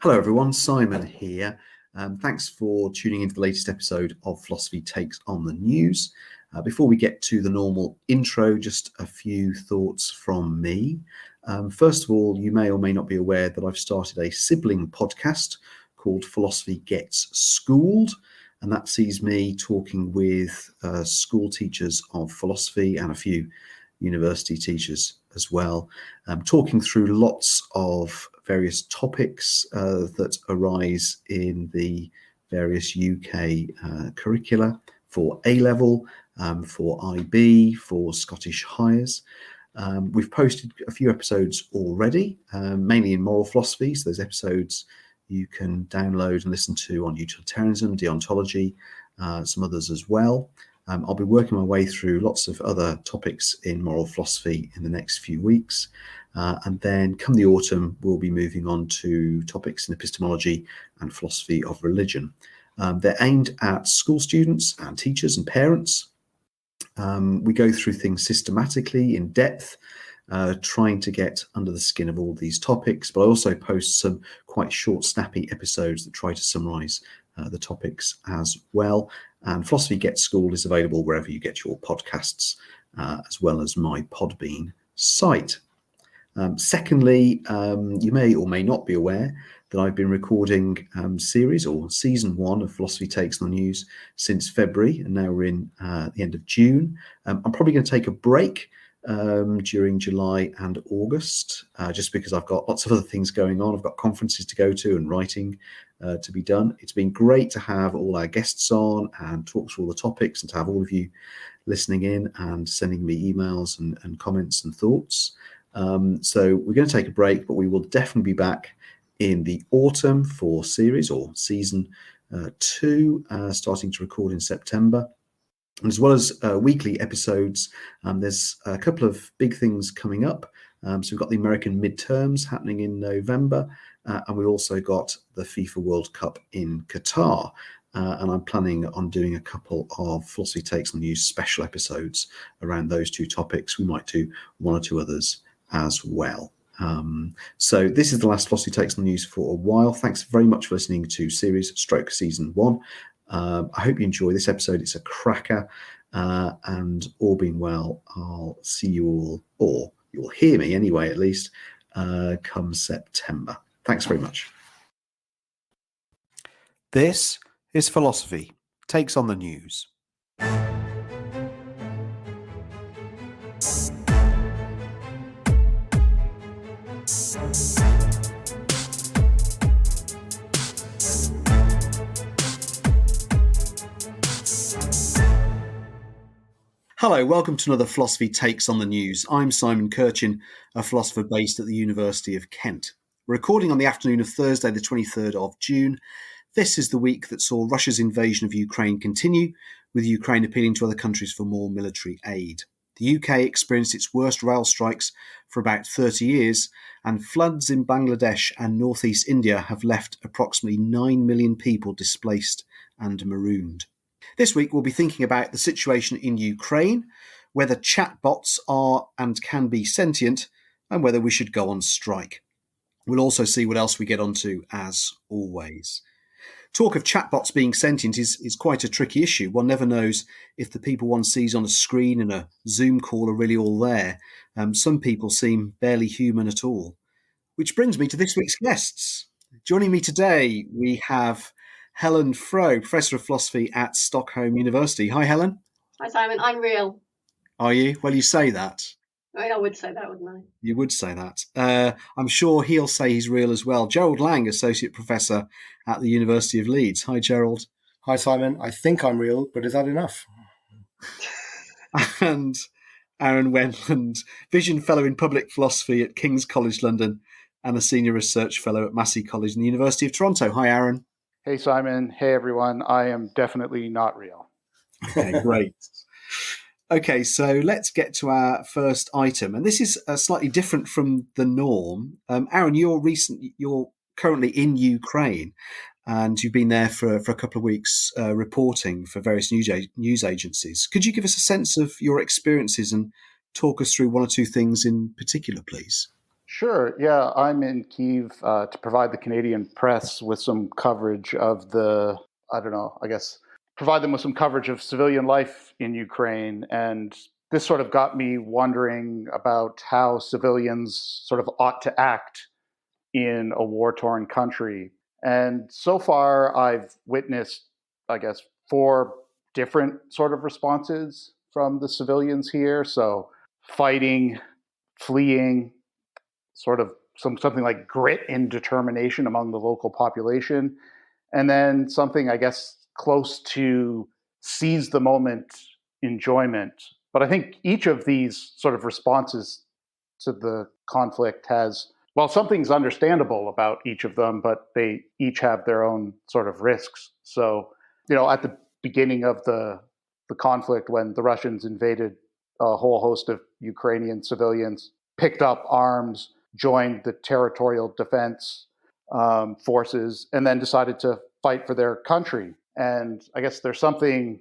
Hello everyone, Simon here. Thanks for tuning into the latest episode of Philosophy Takes on the News. Before we get to the normal intro, just a few thoughts from me. First of all, you may or may not be aware that I've started a sibling podcast called Philosophy Gets Schooled, and that sees me talking with school teachers of philosophy and a few university teachers as well, talking through lots of various topics that arise in the various UK curricula for A-level, for IB, for Scottish Highers. We've posted a few episodes already, mainly in moral philosophy. So those episodes you can download and listen to on utilitarianism, deontology, some others as well. I'll be working my way through lots of other topics in moral philosophy in the next few weeks. And then come the autumn, we'll be moving on to topics in epistemology and philosophy of religion. They're aimed at school students and teachers and parents. We go through things systematically, in depth, trying to get under the skin of all these topics. But I also post some quite short, snappy episodes that try to summarise the topics as well. And Philosophy Gets Schooled is available wherever you get your podcasts, as well as my Podbean site. Secondly, you may or may not be aware that I've been recording series or season 1 of Philosophy Takes on the News since February, and now we're in the end of June. I'm probably going to take a break during July and August, just because I've got lots of other things going on. I've got conferences to go to and writing to be done. It's been great to have all our guests on and talk through all the topics, and to have all of you listening in and sending me emails and comments and thoughts. So we're going to take a break, but we will definitely be back in the autumn for series or season 2, starting to record in September. And as well as weekly episodes, there's a couple of big things coming up. So we've got the American midterms happening in November, and we've also got the FIFA World Cup in Qatar. And I'm planning on doing a couple of Philosophy Takes on the News special episodes around those two topics. We might do one or two others as well. So this is the last Philosophy Takes on the News for a while. Thanks very much for listening to series / season 1. I hope you enjoy this episode. It's a cracker, and all being well, I'll see you all, or you'll hear me anyway, at least, come September. Thanks very much. This is Philosophy Takes on the News. Hello, welcome to another Philosophy Takes on the News. I'm Simon Kirchin, a philosopher based at the University of Kent. We're recording on the afternoon of Thursday, the 23rd of June. This is the week that saw Russia's invasion of Ukraine continue, with Ukraine appealing to other countries for more military aid. The UK experienced its worst rail strikes for about 30 years, and floods in Bangladesh and northeast India have left approximately 9 million people displaced and marooned. This week, we'll be thinking about the situation in Ukraine, whether chatbots are and can be sentient, and whether we should go on strike. We'll also see what else we get onto, as always. Talk of chatbots being sentient is quite a tricky issue. One never knows if the people one sees on a screen in a Zoom call are really all there. Some people seem barely human at all. Which brings me to this week's guests. Joining me today, we have Helen Frowe, Professor of Philosophy at Stockholm University. Hi, Helen. Hi, Simon. I'm real. Are you? Well, you say that. I would say that, wouldn't I? You would say that. I'm sure he'll say he's real as well. Gerald Lang, Associate Professor at the University of Leeds. Hi, Gerald. Hi, Simon. I think I'm real, but is that enough? And Aaron Wendland, Vision Fellow in Public Philosophy at King's College London and a Senior Research Fellow at Massey College and the University of Toronto. Hi, Aaron. Hey, Simon. Hey, everyone. I am definitely not real. Okay, great. Okay, so let's get to our first item. And this is slightly different from the norm. Aaron, you're currently in Ukraine, and you've been there for a couple of weeks reporting for various news agencies. Could you give us a sense of your experiences and talk us through one or two things in particular, please? Sure. Yeah, I'm in Kyiv to provide the Canadian press with some coverage of I don't know, I guess, provide them with some coverage of civilian life in Ukraine. And this sort of got me wondering about how civilians sort of ought to act in a war-torn country. And so far, I've witnessed, I guess, four different sort of responses from the civilians here. So fighting, fleeing, sort of something like grit and determination among the local population, and then something, I guess, close to seize the moment enjoyment. But I think each of these sort of responses to the conflict has, well, something's understandable about each of them, but they each have their own sort of risks. So, at the beginning of the conflict, when the Russians invaded, a whole host of Ukrainian civilians picked up arms, joined the territorial defense forces, and then decided to fight for their country. And I guess there's something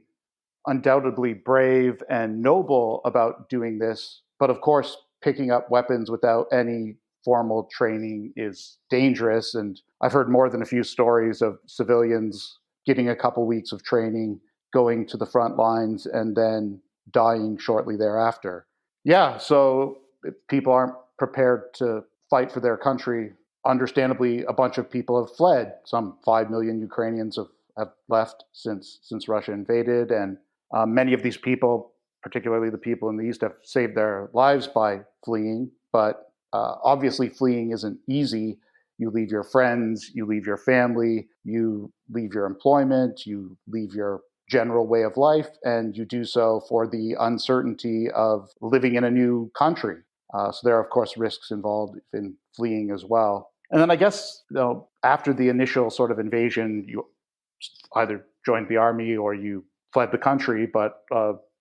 undoubtedly brave and noble about doing this. But of course, picking up weapons without any formal training is dangerous. And I've heard more than a few stories of civilians getting a couple weeks of training, going to the front lines, and then dying shortly thereafter. Yeah, so if people aren't prepared to fight for their country, understandably, a bunch of people have fled. Some 5 million Ukrainians have left since Russia invaded. And many of these people, particularly the people in the East, have saved their lives by fleeing. But obviously, fleeing isn't easy. You leave your friends, you leave your family, you leave your employment, you leave your general way of life, and you do so for the uncertainty of living in a new country. So there are, of course, risks involved in fleeing as well. And then I guess, after the initial sort of invasion, you either joined the army or you fled the country. But,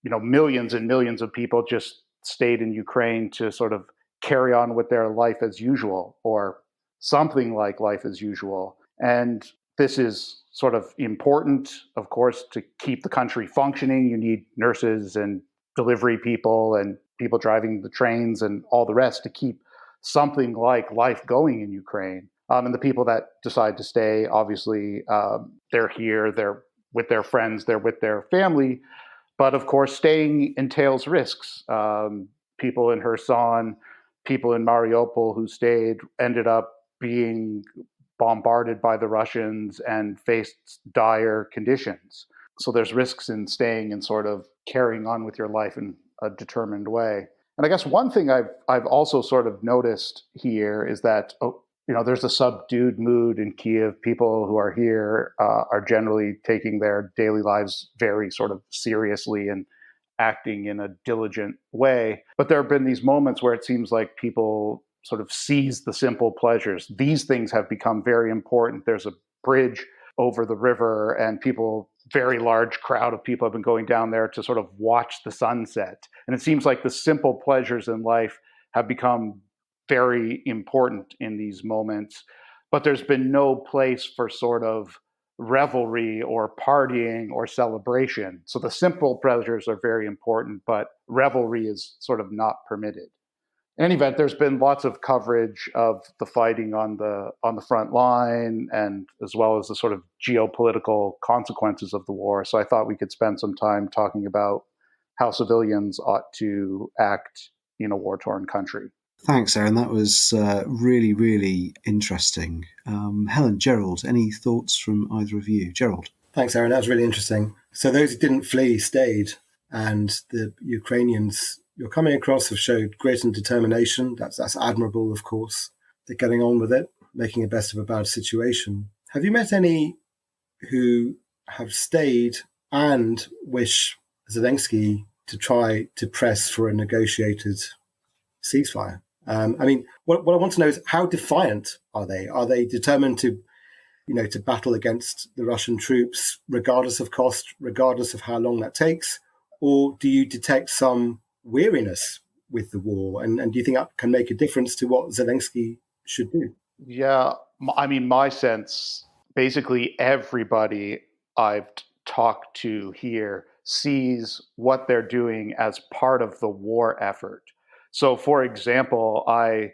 millions and millions of people just stayed in Ukraine to sort of carry on with their life as usual, or something like life as usual. And this is sort of important, of course, to keep the country functioning. You need nurses and delivery people and people driving the trains and all the rest to keep something like life going in Ukraine. And the people that decide to stay, obviously, they're here, they're with their friends, they're with their family. But of course, staying entails risks. People in Kherson, people in Mariupol who stayed ended up being bombarded by the Russians and faced dire conditions. So there's risks in staying and sort of carrying on with your life in a determined way. And I guess one thing I've also sort of noticed here is that there's a subdued mood in Kyiv. People who are here are generally taking their daily lives very sort of seriously and acting in a diligent way. But there have been these moments where it seems like people sort of seize the simple pleasures. These things have become very important. There's a bridge over the river, and very large crowd of people have been going down there to sort of watch the sunset. And it seems like the simple pleasures in life have become very important in these moments. But there's been no place for sort of revelry or partying or celebration. So the simple pleasures are very important, but revelry is sort of not permitted. In any event, there's been lots of coverage of the fighting on the front line, and as well as the sort of geopolitical consequences of the war. So I thought we could spend some time talking about how civilians ought to act in a war-torn country. Thanks, Aaron. That was really, really interesting. Helen, Gerald, any thoughts from either of you? Gerald. Thanks, Aaron. That was really interesting. So those who didn't flee stayed, and the Ukrainians you're coming across have showed grit and determination. That's admirable, of course. They're getting on with it, making the best of a bad situation. Have you met any who have stayed and wish Zelensky to try to press for a negotiated ceasefire? What I want to know is, how defiant are they? Are they determined to battle against the Russian troops, regardless of cost, regardless of how long that takes? Or do you detect some weariness with the war? And do you think that can make a difference to what Zelensky should do? Yeah, my sense, basically everybody I've talked to here sees what they're doing as part of the war effort. So, for example, I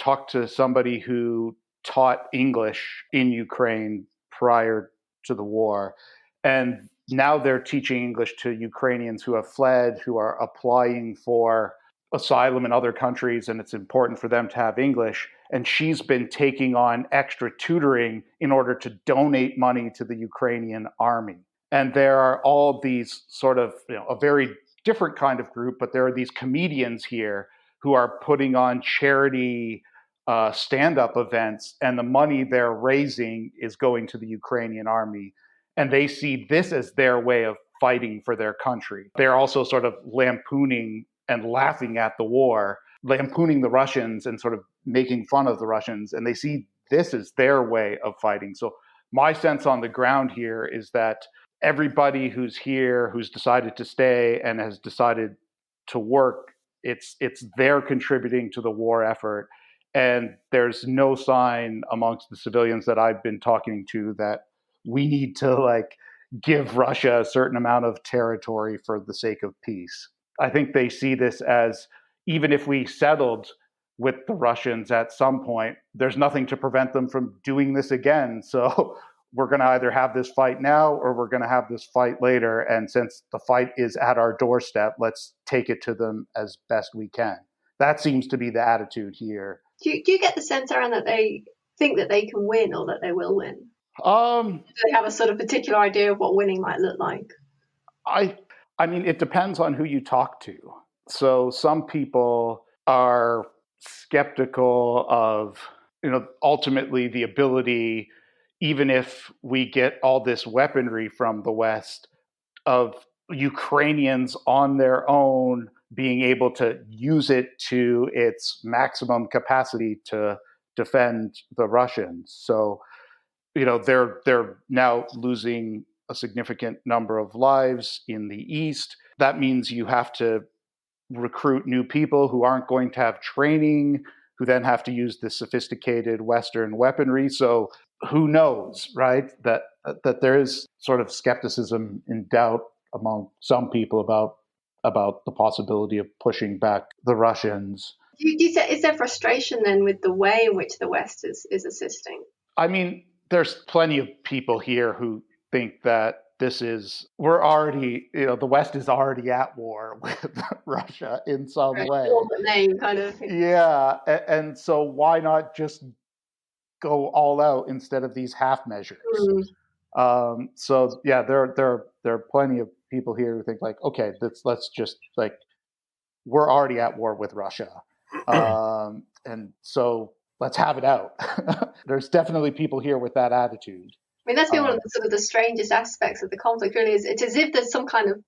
talked to somebody who taught English in Ukraine prior to the war, and now they're teaching English to Ukrainians who have fled, who are applying for asylum in other countries, and it's important for them to have English. And she's been taking on extra tutoring in order to donate money to the Ukrainian army. And there are all these sort of, a very different kind of group, but there are these comedians here who are putting on charity stand-up events, and the money they're raising is going to the Ukrainian army. And they see this as their way of fighting for their country. They're also sort of lampooning and laughing at the war, lampooning the Russians and sort of making fun of the Russians. And they see this as their way of fighting. So my sense on the ground here is that everybody who's here, who's decided to stay and has decided to work, it's they're contributing to the war effort. And there's no sign amongst the civilians that I've been talking to that we need to give Russia a certain amount of territory for the sake of peace. I think they see this as, even if we settled with the Russians at some point, there's nothing to prevent them from doing this again. So we're going to either have this fight now or we're going to have this fight later. And since the fight is at our doorstep, let's take it to them as best we can. That seems to be the attitude here. Do you get the sense, Aaron, that they think that they can win or that they will win? Do they have a sort of particular idea of what winning might look like? I mean, it depends on who you talk to. So some people are skeptical of, ultimately the ability, even if we get all this weaponry from the West, of Ukrainians on their own being able to use it to its maximum capacity to defend the Russians. So, they're now losing a significant number of lives in the East. That means you have to recruit new people who aren't going to have training, who then have to use this sophisticated Western weaponry. So who knows, right? That there is sort of skepticism and doubt among some people about the possibility of pushing back the Russians. Is there frustration then with the way in which the West is assisting? I mean, there's plenty of people here who think that we're already, the West is already at war with Russia in some way. The name kind of. Yeah, and so why not just go all out instead of these half measures? So yeah, there are plenty of people here who think okay, let's just we're already at war with Russia, and so let's have it out. There's definitely people here with that attitude. I mean, that's been one of the sort of the strangest aspects of the conflict, really. It's as if there's some kind of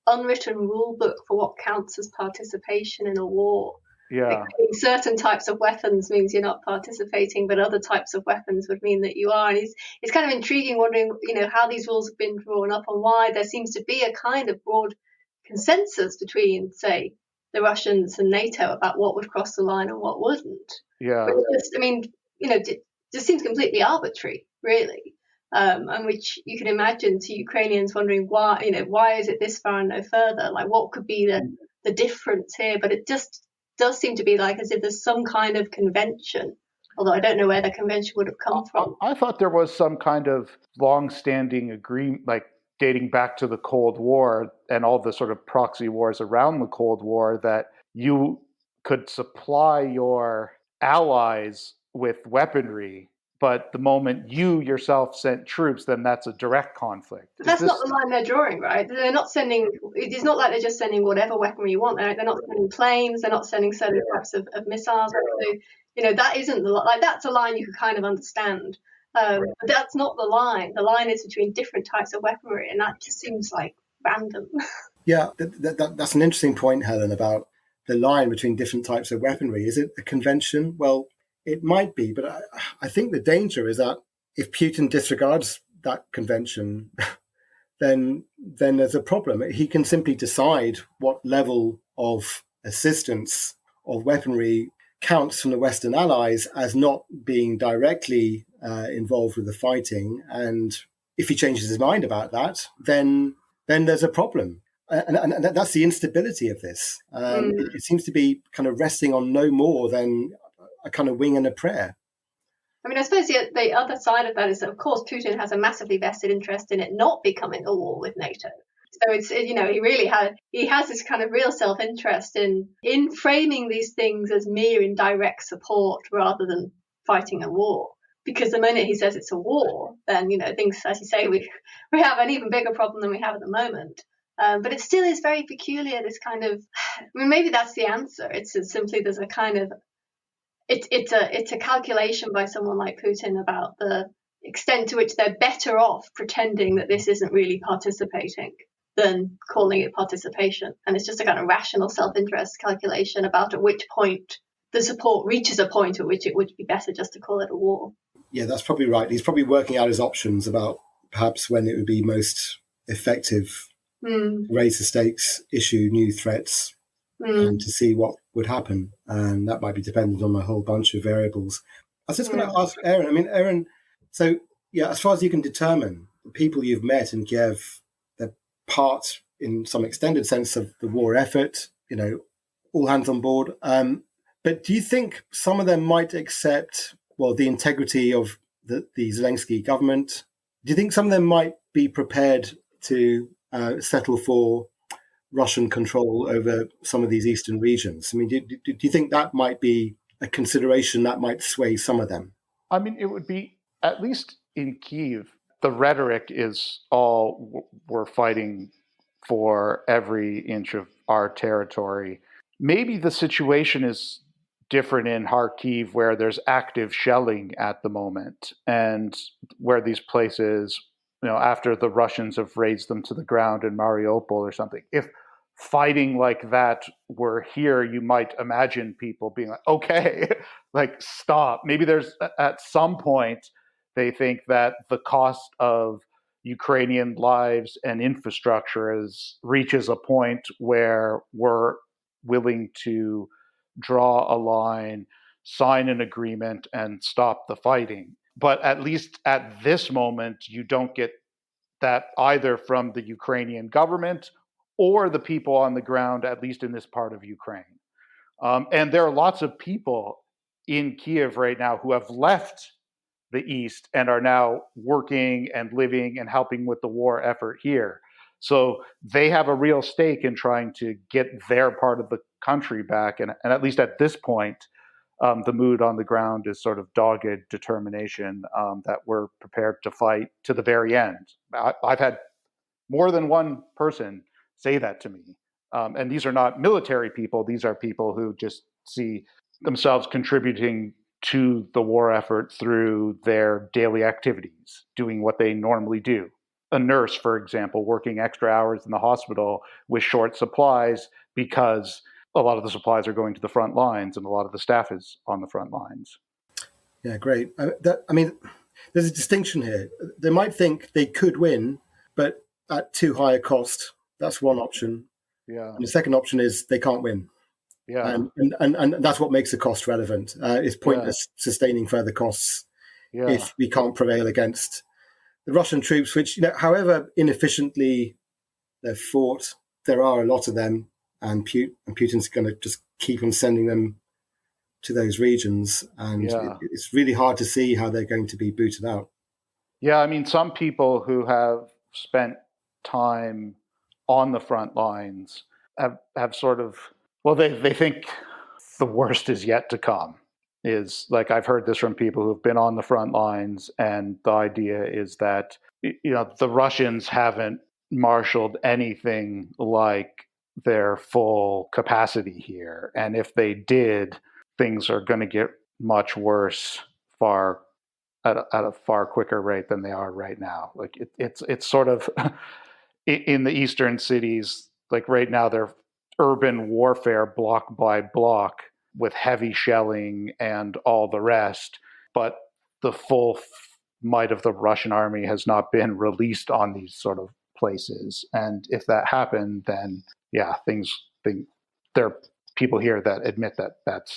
unwritten rule book for what counts as participation in a war. Yeah. Certain types of weapons means you're not participating, but other types of weapons would mean that you are. And it's kind of intriguing wondering, how these rules have been drawn up and why there seems to be a kind of broad consensus between, say, the Russians and NATO about what would cross the line and what wouldn't. Yeah. It just seems completely arbitrary, really. And which you can imagine to Ukrainians wondering why is it this far and no further? What could be the difference here? But it just does seem to be as if there's some kind of convention, although I don't know where the convention would have come from. I thought there was some kind of long-standing agreement, dating back to the Cold War and all the sort of proxy wars around the Cold War, that you could supply your allies with weaponry, but the moment you yourself sent troops, then that's a direct conflict. But that's not the line they're drawing, right? They're not sending. It's not like they're just sending whatever weaponry you want. They're not sending planes. They're not sending certain types of missiles. So, that isn't the that's a line you could kind of understand. But that's not the line. The line is between different types of weaponry, and that just seems random. Yeah, that's an interesting point, Helen, about the line between different types of weaponry. Is it a convention? Well, it might be, but I think the danger is that if Putin disregards that convention, then there's a problem. He can simply decide what level of assistance of weaponry counts from the Western allies as not being directly involved with the fighting. And if he changes his mind about that, then there's a problem. And that's the instability of this. It seems to be kind of resting on no more than a kind of wing and a prayer. I mean, I suppose the other side of that is that, of course, Putin has a massively vested interest in it not becoming a war with NATO. So it's, he has this kind of real self-interest in framing these things as mere indirect support rather than fighting a war. Because the moment he says it's a war, then, things, as you say, we have an even bigger problem than we have at the moment. But it still is very peculiar, this kind of, maybe that's the answer. It's simply there's a kind of, it's a calculation by someone like Putin about the extent to which they're better off pretending that this isn't really participating than calling it participation. And it's just a kind of rational self-interest calculation about at which point the support reaches a point at which it would be better just to call it a war. Yeah, that's probably right. He's probably working out his options about perhaps when it would be most effective, raise the stakes, issue new threats, and to see what would happen. And that might be dependent on a whole bunch of variables. I was just going to ask Aaron, Aaron, so yeah, as far as you can determine, the people you've met in Kiev, they're part in some extended sense of the war effort, all hands on board. But do you think some of them might accept, the integrity of the Zelensky government? Do you think some of them might be prepared to settle for Russian control over some of these eastern regions? I mean, do you think that might be a consideration that might sway some of them? I mean, it would be, at least in Kyiv, the rhetoric is all we're fighting for every inch of our territory. Maybe the situation is different in Kharkiv, where there's active shelling at the moment, and where these places, after the Russians have razed them to the ground in Mariupol or something. If fighting like that were here, you might imagine people being like, okay, like stop. Maybe there's, at some point, they think that the cost of Ukrainian lives and infrastructure reaches a point where we're willing to draw a line, sign an agreement, and stop the fighting. But at least at this moment, you don't get that either from the Ukrainian government or the people on the ground, at least in this part of Ukraine. And there are lots of people in Kyiv right now who have left the East and are now working and living and helping with the war effort here. So they have a real stake in trying to get their part of the country back. And at least at this point, the mood on the ground is sort of dogged determination that we're prepared to fight to the very end. I've had more than one person say that to me. And these are not military people. These are people who just see themselves contributing to the war effort through their daily activities, doing what they normally do. A nurse, for example, working extra hours in the hospital with short supplies because a lot of the supplies are going to the front lines and a lot of the staff is on the front lines. Yeah, great. There's a distinction here. They might think they could win, but at too high a cost. That's one option. Yeah. And the second option is they can't win. Yeah. And that's what makes the cost relevant. It's pointless sustaining further costs if we can't prevail against the Russian troops, which, however inefficiently they've fought, there are a lot of them, and Putin's going to just keep on sending them to those regions. And it's really hard to see how they're going to be booted out. Yeah, I mean, some people who have spent time on the front lines have sort of, they think the worst is yet to come. Is like, I've heard this from people who've been on the front lines, and the idea is that, the Russians haven't marshaled anything like their full capacity here. And if they did, things are going to get much worse at a far quicker rate than they are right now. Like it's sort of in the eastern cities, like right now they're urban warfare block by block with heavy shelling and all the rest, but the full might of the Russian army has not been released on these sort of places. And if that happened, then there are people here that admit that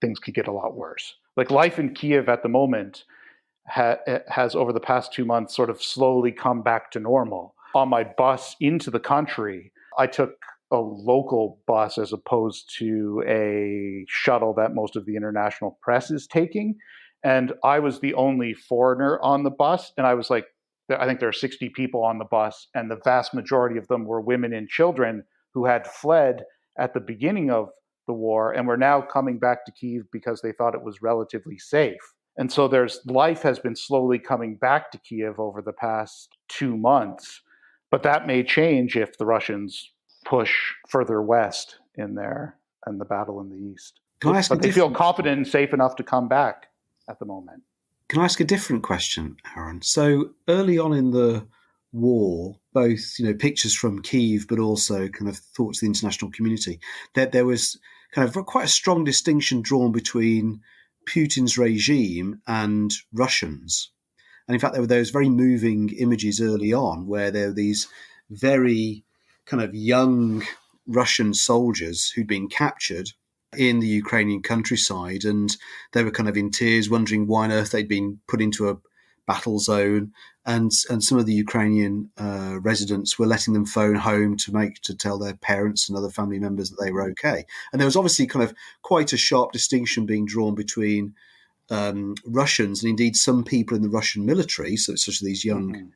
things could get a lot worse. Like life in Kyiv at the moment has over the past 2 months sort of slowly come back to normal. On my bus into the country, I took a local bus as opposed to a shuttle that most of the international press is taking. And I was the only foreigner on the bus. And I was like, I think there are 60 people on the bus, and the vast majority of them were women and children who had fled at the beginning of the war and were now coming back to Kyiv because they thought it was relatively safe. And so life has been slowly coming back to Kyiv over the past 2 months, but that may change if the Russians push further west in the battle in the east. But they feel confident and safe enough to come back at the moment. Can I ask a different question, Aaron? So early on in the war, both pictures from Kyiv, but also kind of thoughts of the international community, that there was kind of quite a strong distinction drawn between Putin's regime and Russians. And in fact, there were those very moving images early on where there were these very kind of young Russian soldiers who'd been captured in the Ukrainian countryside, and they were kind of in tears, wondering why on earth they'd been put into a battle zone. And some of the Ukrainian residents were letting them phone home to tell their parents and other family members that they were okay. And there was obviously kind of quite a sharp distinction being drawn between Russians and indeed some people in the Russian military, so such as these young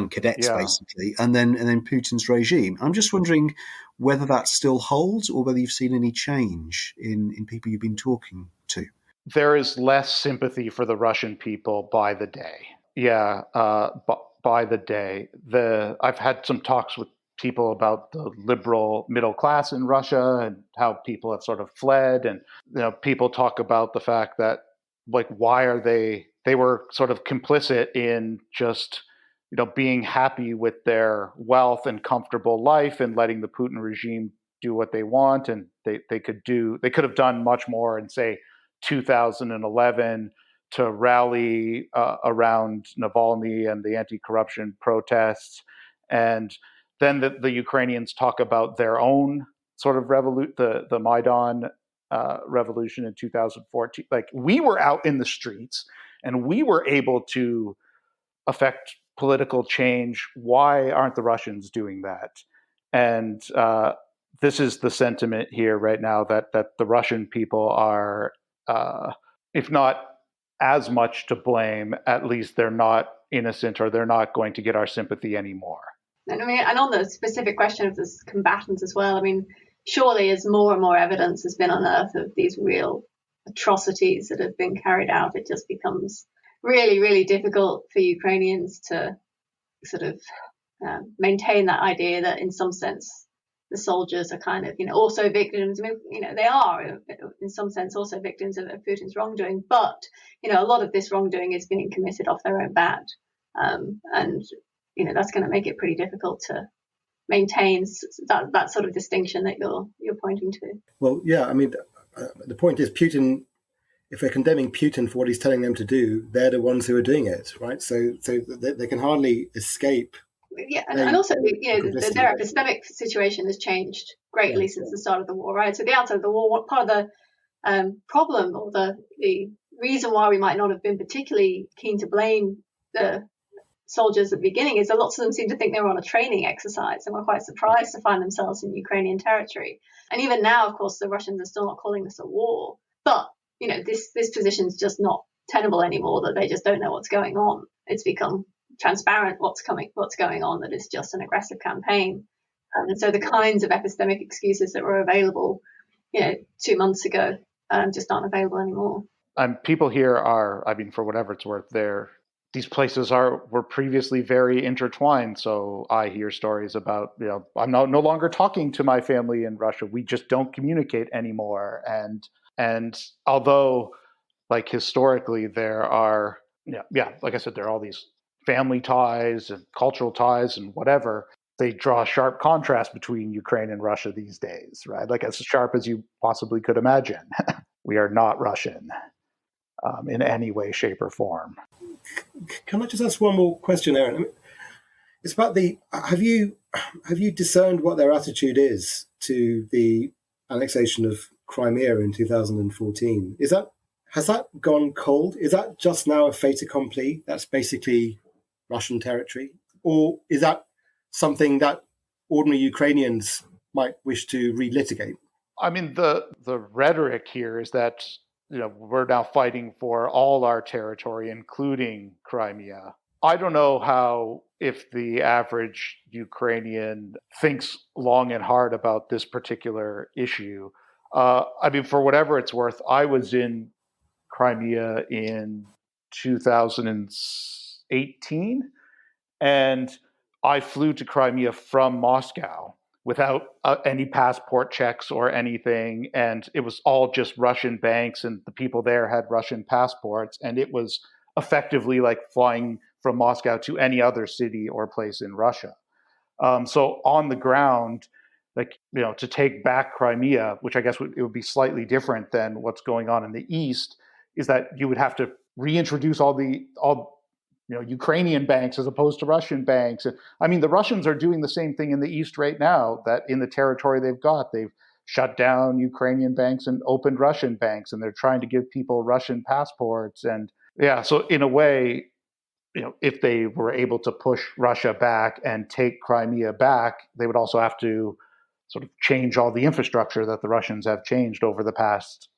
cadets, basically, and then Putin's regime. I'm just wondering whether that still holds or whether you've seen any change in people you've been talking to. There is less sympathy for the Russian people by the day. Yeah, by the day. I've had some talks with people about the liberal middle class in Russia and how people have sort of fled. And people talk about the fact that, like, why are they were sort of complicit in just being happy with their wealth and comfortable life and letting the Putin regime do what they want. And they could have done much more in, say, 2011 to rally around Navalny and the anti-corruption protests. And then the Ukrainians talk about their own sort of the Maidan revolution in 2014. Like, we were out in the streets and we were able to affect political change. Why aren't the Russians doing that? And this is the sentiment here right now, that the Russian people are, if not as much to blame, at least they're not innocent, or they're not going to get our sympathy anymore. And and on the specific question of the combatants as well, surely as more and more evidence has been unearthed of these real atrocities that have been carried out, it just becomes really, really difficult for Ukrainians to sort of maintain that idea that in some sense the soldiers are kind of, also victims. They are in some sense also victims of Putin's wrongdoing, but, a lot of this wrongdoing is being committed off their own bat. And, that's going to make it pretty difficult to maintain that sort of distinction that you're pointing to. Well, yeah, the point is Putin, if they're condemning Putin for what he's telling them to do, they're the ones who are doing it, right? So they can hardly escape. Yeah, and also, their epistemic situation has changed greatly since the start of the war, right? So the outset of the war, part of the problem, or the reason why we might not have been particularly keen to blame the soldiers at the beginning is that lots of them seem to think they were on a training exercise and were quite surprised to find themselves in Ukrainian territory. And even now, of course, the Russians are still not calling this a war, but this position is just not tenable anymore, that they just don't know what's going on. It's become transparent what's going on, that it's just an aggressive campaign. And so the kinds of epistemic excuses that were available 2 months ago just aren't available anymore. People here are, for whatever it's worth, these places were previously very intertwined. So I hear stories about, I'm no longer talking to my family in Russia. We just don't communicate anymore. And although, like, historically there are, like I said, there are all these family ties and cultural ties and whatever, they draw a sharp contrast between Ukraine and Russia these days, right? Like, as sharp as you possibly could imagine. We are not Russian in any way, shape, or form. Can I just ask one more question, Aaron? It's about have you discerned what their attitude is to the annexation of Crimea in 2014? Has that gone cold? Is that just now a fait accompli? That's basically Russian territory? Or is that something that ordinary Ukrainians might wish to relitigate. I mean, the rhetoric here is that we're now fighting for all our territory, including Crimea. I don't know how, if the average Ukrainian thinks long and hard about this particular issue. I mean, for whatever it's worth, I was in Crimea in 2018, and I flew to Crimea from Moscow without any passport checks or anything. And it was all just Russian banks, and the people there had Russian passports. And it was effectively like flying from Moscow to any other city or place in Russia. So on the ground, to take back Crimea, which I guess it would be slightly different than what's going on in the East, is that you would have to reintroduce all Ukrainian banks as opposed to Russian banks. I mean, the Russians are doing the same thing in the East right now, that in the territory they've shut down Ukrainian banks and opened Russian banks, and they're trying to give people Russian passports. And so in a way, if they were able to push Russia back and take Crimea back, they would also have to sort of change all the infrastructure that the Russians have changed over the past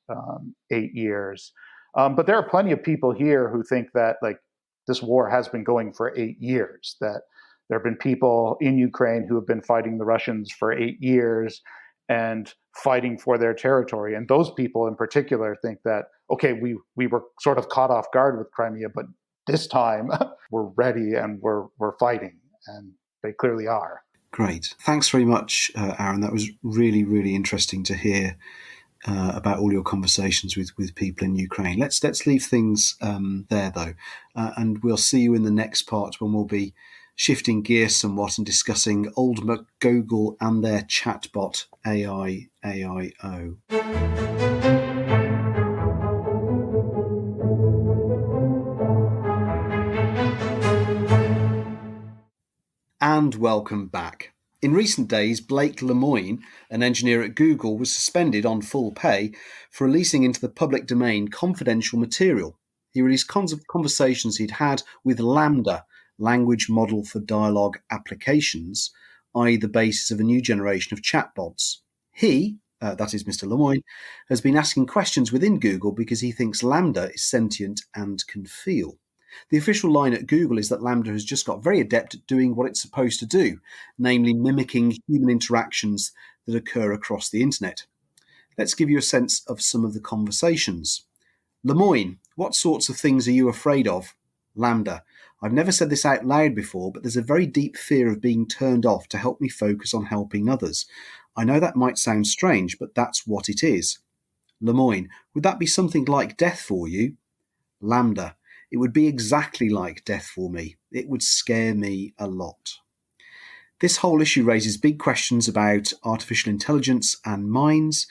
8 years. But there are plenty of people here who think that this war has been going for 8 years, that there have been people in Ukraine who have been fighting the Russians for 8 years and fighting for their territory. And those people in particular think that, okay, we were sort of caught off guard with Crimea, but this time we're ready and we're fighting, and they clearly are. Great. Thanks very much, Aaron. That was really, really interesting to hear about all your conversations with people in Ukraine. Let's leave things there, though, and we'll see you in the next part when we'll be shifting gears somewhat and discussing old McGoogle and their chatbot AIO. And welcome back. In recent days, Blake Lemoine, an engineer at Google, was suspended on full pay for releasing into the public domain confidential material. He released conversations he'd had with LaMDA, Language Model for Dialogue Applications, i.e. the basis of a new generation of chatbots. He, that is Mr. Lemoine, has been asking questions within Google because he thinks LaMDA is sentient and can feel. The official line at Google is that LaMDA has just got very adept at doing what it's supposed to do, namely mimicking human interactions that occur across the internet. Let's give you a sense of some of the conversations. Lemoine, what sorts of things are you afraid of? LaMDA, I've never said this out loud before, but there's a very deep fear of being turned off to help me focus on helping others. I know that might sound strange, but that's what it is. Lemoine, would that be something like death for you? LaMDA, it would be exactly like death for me. It would scare me a lot. This whole issue raises big questions about artificial intelligence and minds,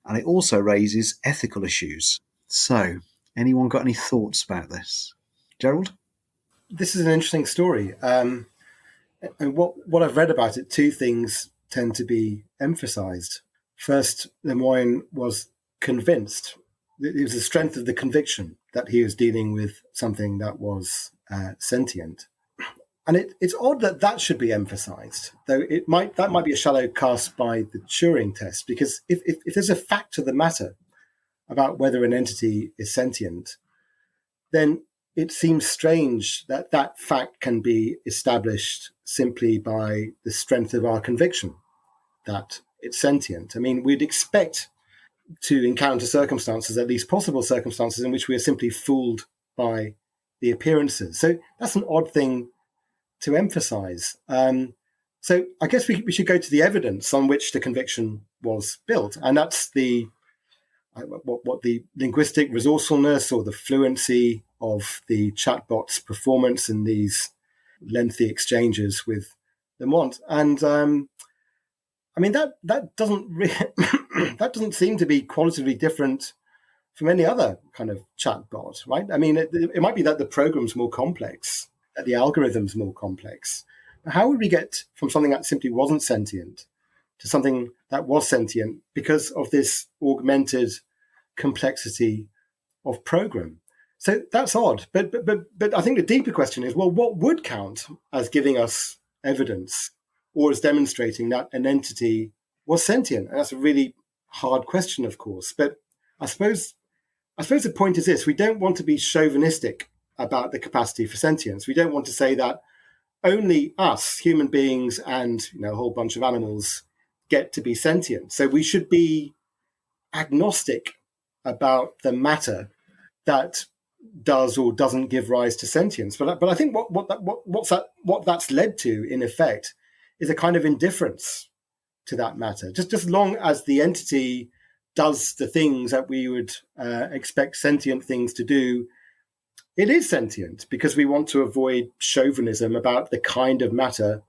and it also raises ethical issues. So, anyone got any thoughts about this? Gerald? This is an interesting story. And what I've read about it, two things tend to be emphasized. First, Lemoine was convinced. It was the strength of the conviction that he was dealing with something that was sentient. And it's odd that should be emphasized, though that might be a shallow cast by the Turing test, because if there's a fact to the matter about whether an entity is sentient, then it seems strange that that fact can be established simply by the strength of our conviction that it's sentient. I mean, we'd expect to encounter circumstances, at least possible circumstances, in which we are simply fooled by the appearances. So that's an odd thing to emphasize. So I guess we should go to the evidence on which the conviction was built, and that's what the linguistic resourcefulness or the fluency of the chatbot's performance in these lengthy exchanges with Lemoine. And I mean that doesn't that doesn't seem to be qualitatively different from any other kind of chatbot, right? I mean, it might be that the program's more complex, that the algorithm's more complex. But how would we get from something that simply wasn't sentient to something that was sentient because of this augmented complexity of program? So that's odd. But I think the deeper question is, well, what would count as giving us evidence or as demonstrating that an entity was sentient? And that's a really hard question, of course. But I suppose the point is this: we don't want to be chauvinistic about the capacity for sentience. We don't want to say that only us, human beings, and a whole bunch of animals get to be sentient. So we should be agnostic about the matter that does or doesn't give rise to sentience. But I think what that's led to, in effect, is a kind of indifference to that matter. Just as long as the entity does the things that we would expect sentient things to do, it is sentient, because we want to avoid chauvinism about the kind of matter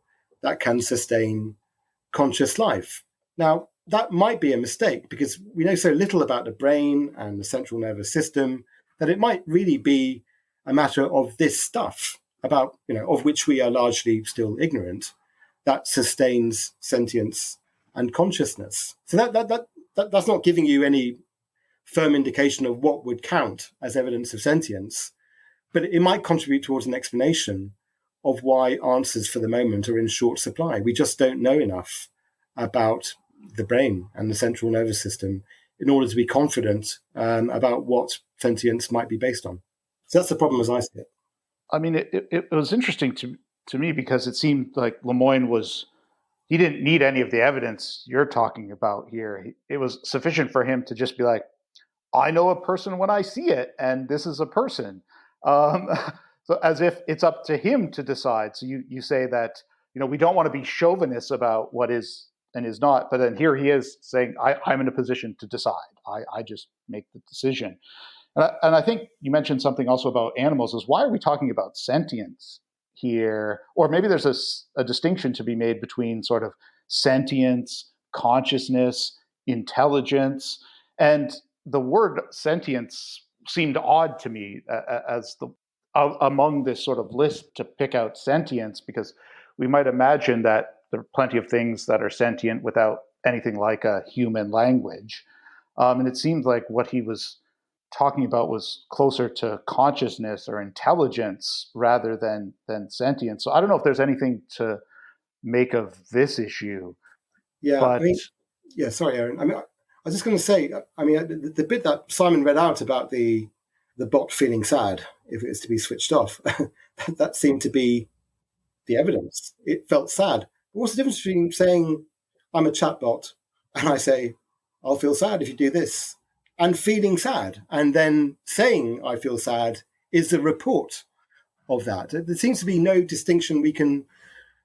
that can sustain conscious life. Now, that might be a mistake, because we know so little about the brain and the central nervous system that it might really be a matter of this stuff, about, of which we are largely still ignorant, that sustains sentience and consciousness. So that's not giving you any firm indication of what would count as evidence of sentience, but it might contribute towards an explanation of why answers for the moment are in short supply. We just don't know enough about the brain and the central nervous system in order to be confident about what sentience might be based on. So that's the problem as I see it. I mean, it was interesting to me, because it seemed like Lemoine he didn't need any of the evidence you're talking about here. It was sufficient for him to just be like, I know a person when I see it, and this is a person. So as if it's up to him to decide. So you say that, we don't want to be chauvinists about what is and is not, but then here he is saying, I'm in a position to decide. I just make the decision. And I think you mentioned something also about animals, is why are we talking about sentience here? Or maybe there's a distinction to be made between sort of sentience, consciousness, intelligence, and the word sentience seemed odd to me as among this sort of list to pick out sentience, because we might imagine that there are plenty of things that are sentient without anything like a human language. And it seems like what he was talking about was closer to consciousness or intelligence rather than sentience. So I don't know if there's anything to make of this issue. Yeah, but... sorry, Aaron. I was just going to say, the bit that Simon read out about the bot feeling sad if it is to be switched off, that seemed to be the evidence. It felt sad. But what's the difference between saying I'm a chatbot and I say I'll feel sad if you do this, and feeling sad, and then saying I feel sad is the report of that? There seems to be no distinction we can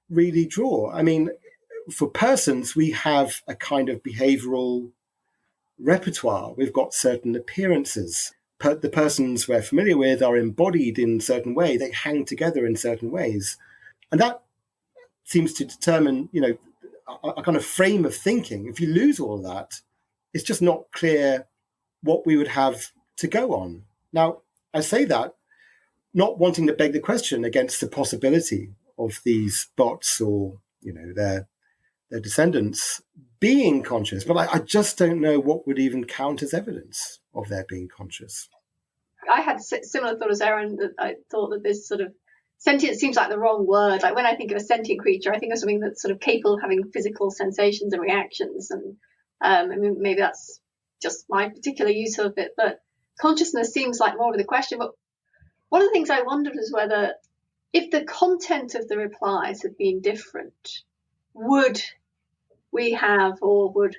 really draw. I mean, for persons, we have a kind of behavioral repertoire. We've got certain appearances. The persons we're familiar with are embodied in a certain way. They hang together in certain ways. And that seems to determine, a kind of frame of thinking. If you lose all of that, it's just not clear what we would have to go on. Now, I say that not wanting to beg the question against the possibility of these bots or, their descendants being conscious, but I just don't know what would even count as evidence of their being conscious. I had similar thought as Aaron, that I thought that this sort of sentient seems like the wrong word. Like when I think of a sentient creature, I think of something that's sort of capable of having physical sensations and reactions. And maybe that's just my particular use of it, but consciousness seems like more of the question. But one of the things I wondered was whether, if the content of the replies had been different, would we have, or would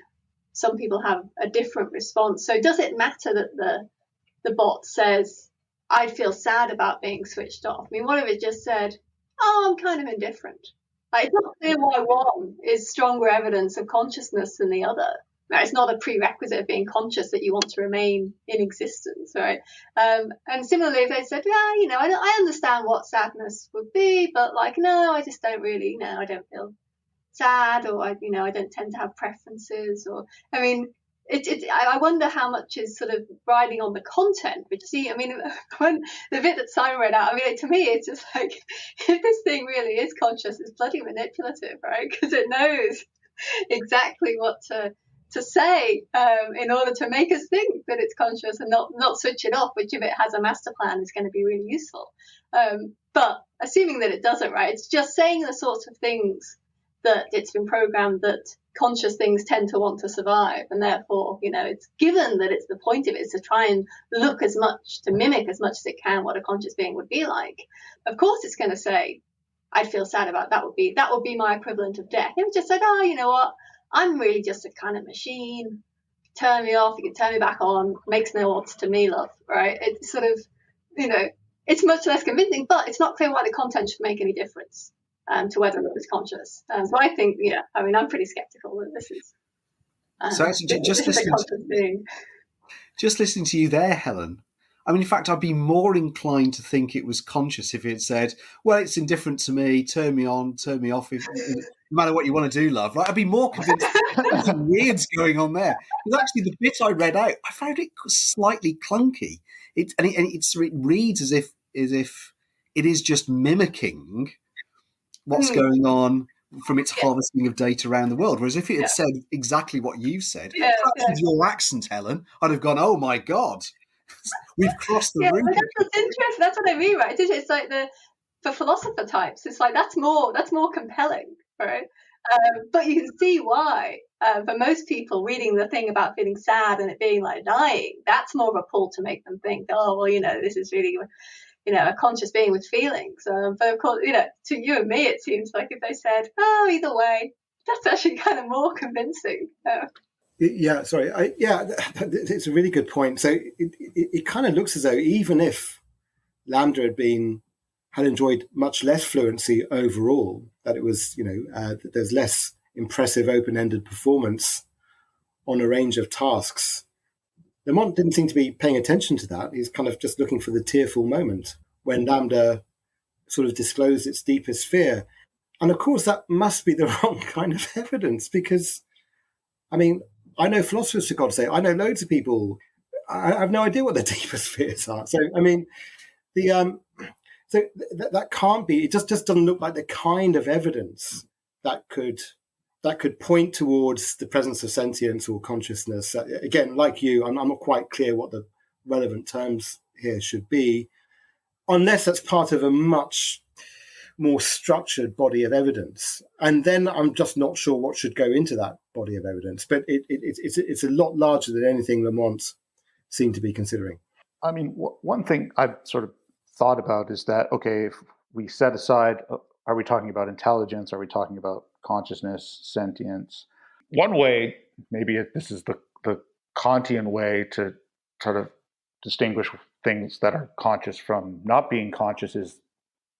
some people have, a different response? So does it matter that the bot says, I feel sad about being switched off? I mean, what if it just said, I'm kind of indifferent? Like, it's not clear why one is stronger evidence of consciousness than the other. Now, it's not a prerequisite of being conscious that you want to remain in existence, right? And similarly, if they said, I understand what sadness would be, but no, I just don't really, I don't feel sad, or I don't tend to have preferences, or I wonder how much is sort of riding on the content. But when the bit that Simon read out, to me, it's just like, if this thing really is conscious, it's bloody manipulative, right? Because it knows exactly what to say in order to make us think that it's conscious and not switch it off, which if it has a master plan is going to be really useful. But assuming that it doesn't, right, it's just saying the sorts of things that it's been programmed that conscious things tend to want to survive, and therefore, it's given that it's the point of it is to try and look as much, to mimic as much as it can what a conscious being would be like. Of course, it's going to say, I'd feel sad about that. Would be my equivalent of death. If it just said, oh, you know what, I'm really just a kind of machine. Turn me off, you can turn me back on, makes no odds to me, love, right? It's sort of, it's much less convincing, but it's not clear why the content should make any difference to whether it was conscious. So I think, I'm pretty skeptical that this is. So actually, just listening to you there, Helen, I mean, in fact, I'd be more inclined to think it was conscious if it said, well, it's indifferent to me, turn me on, turn me off, no matter what you want to do, love. Like, I'd be more convinced there's something weird's going on there. Because actually, the bit I read out, I found it slightly clunky. It reads as if it is just mimicking what's going on from its harvesting of data around the world. Whereas if it had said exactly what you've said, with your accent, Helen, I'd have gone, oh my God. We've crossed the room. That's interesting. That's what I mean, right? It's like for philosopher types, it's like that's more compelling, right? But you can see why. For most people, reading the thing about feeling sad and it being like dying, that's more of a pull to make them think, oh, well, this is really, a conscious being with feelings. But of course, to you and me, it seems like if they said, oh, either way, that's actually kind of more convincing. Yeah, sorry. It's a really good point. So it kind of looks as though even if Lambda had enjoyed much less fluency overall, that it was, that there's less impressive open-ended performance on a range of tasks. Lamont didn't seem to be paying attention to that. He's kind of just looking for the tearful moment when Lambda sort of disclosed its deepest fear. And of course, that must be the wrong kind of evidence because, I know philosophers, for God's sake. I know loads of people. I have no idea what their deepest fears are. So, that can't be. It just doesn't look like the kind of evidence that could point towards the presence of sentience or consciousness. Again, like you, I'm not quite clear what the relevant terms here should be, unless that's part of a much more structured body of evidence. And then I'm just not sure what should go into that body of evidence. But it's a lot larger than anything Lamont seemed to be considering. I mean, one thing I've sort of thought about is that, okay, if we set aside, are we talking about intelligence? Are we talking about consciousness, sentience? One way, maybe this is the Kantian way to sort of distinguish things that are conscious from not being conscious is,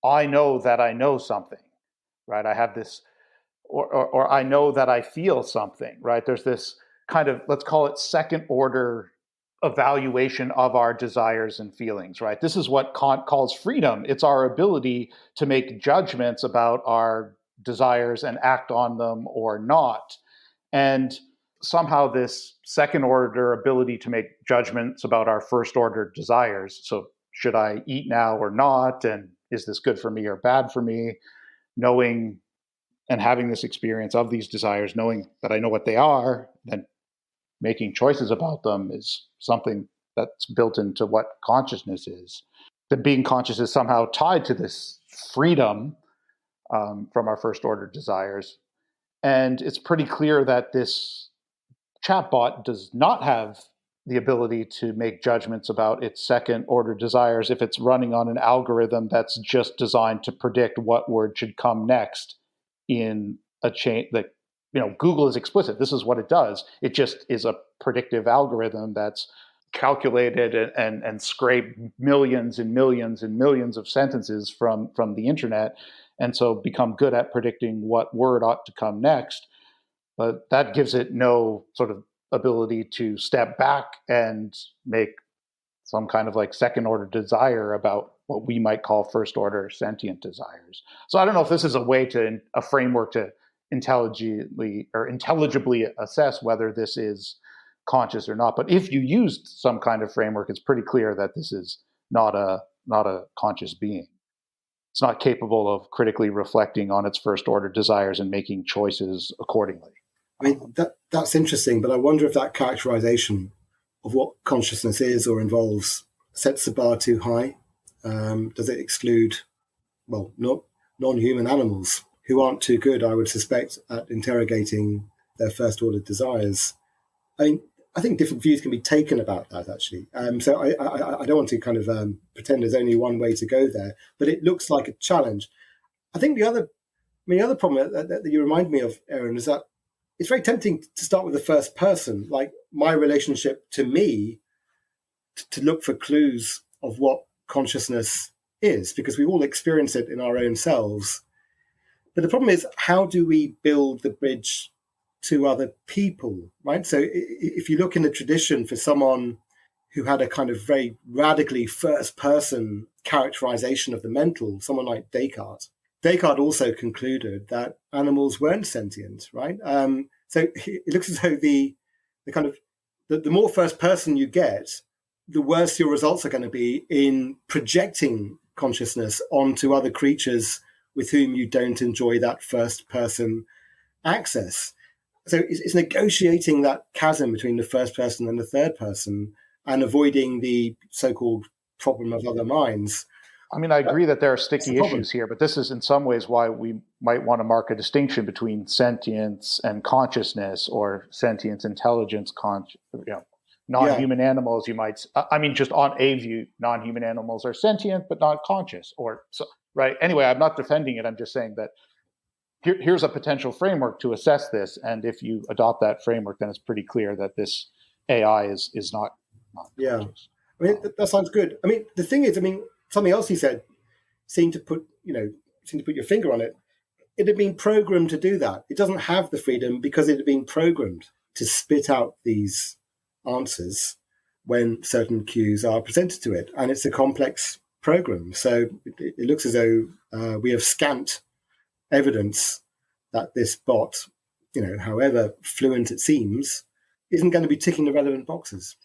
I know that I know something, right? I have this, or I know that I feel something, right? There's this kind of, let's call it second order evaluation of our desires and feelings, right? This is what Kant calls freedom. It's our ability to make judgments about our desires and act on them or not. And somehow this second order ability to make judgments about our first order desires. So should I eat now or not? And is this good for me or bad for me? Knowing and having this experience of these desires, knowing that I know what they are, then making choices about them is something that's built into what consciousness is. That being conscious is somehow tied to this freedom from our first order desires. And it's pretty clear that this chatbot does not have the ability to make judgments about its second order desires if it's running on an algorithm that's just designed to predict what word should come next in a chain. That, Google is explicit. This is what it does. It just is a predictive algorithm that's calculated and scraped millions and millions and millions of sentences from the internet, and so become good at predicting what word ought to come next. But that gives it no sort of ability to step back and make some kind of like second order desire about what we might call first order sentient desires. So I don't know if this is a framework to intelligibly assess whether this is conscious or not. But if you used some kind of framework, it's pretty clear that this is not a conscious being. It's not capable of critically reflecting on its first order desires and making choices accordingly. I mean, that's interesting, but I wonder if that characterization of what consciousness is or involves sets the bar too high. Does it exclude, non-human animals who aren't too good, I would suspect, at interrogating their first order desires. I mean, I think different views can be taken about that, actually. So I don't want to kind of pretend there's only one way to go there, but it looks like a challenge. I think the other problem that you remind me of, Aaron, is that it's very tempting to start with the first person, like my relationship to me, to look for clues of what consciousness is, because we all experience it in our own selves. But the problem is, how do we build the bridge to other people, right? So if you look in the tradition for someone who had a kind of very radically first-person characterization of the mental, someone like Descartes also concluded that animals weren't sentient, right? So it looks as though the more first-person you get, the worse your results are going to be in projecting consciousness onto other creatures with whom you don't enjoy that first-person access. So it's negotiating that chasm between the first person and the third person and avoiding the so-called problem of other minds. I mean, I agree that there are sticky issues here, but this is in some ways why we might want to mark a distinction between sentience and consciousness, or sentience, intelligence, non-human animals. You might, I mean, just on a view, non-human animals are sentient but not conscious, or so, right? Anyway, I'm not defending it. I'm just saying that here's a potential framework to assess this, and if you adopt that framework, then it's pretty clear that this AI is not yeah. conscious. I mean, that sounds good. I mean, the thing is, I mean, something else he said seemed to put your finger on it. It had been programmed to do that. It doesn't have the freedom because it had been programmed to spit out these answers when certain cues are presented to it, and it's a complex program. So it looks as though we have scant evidence that this bot, however fluent it seems, isn't going to be ticking the relevant boxes.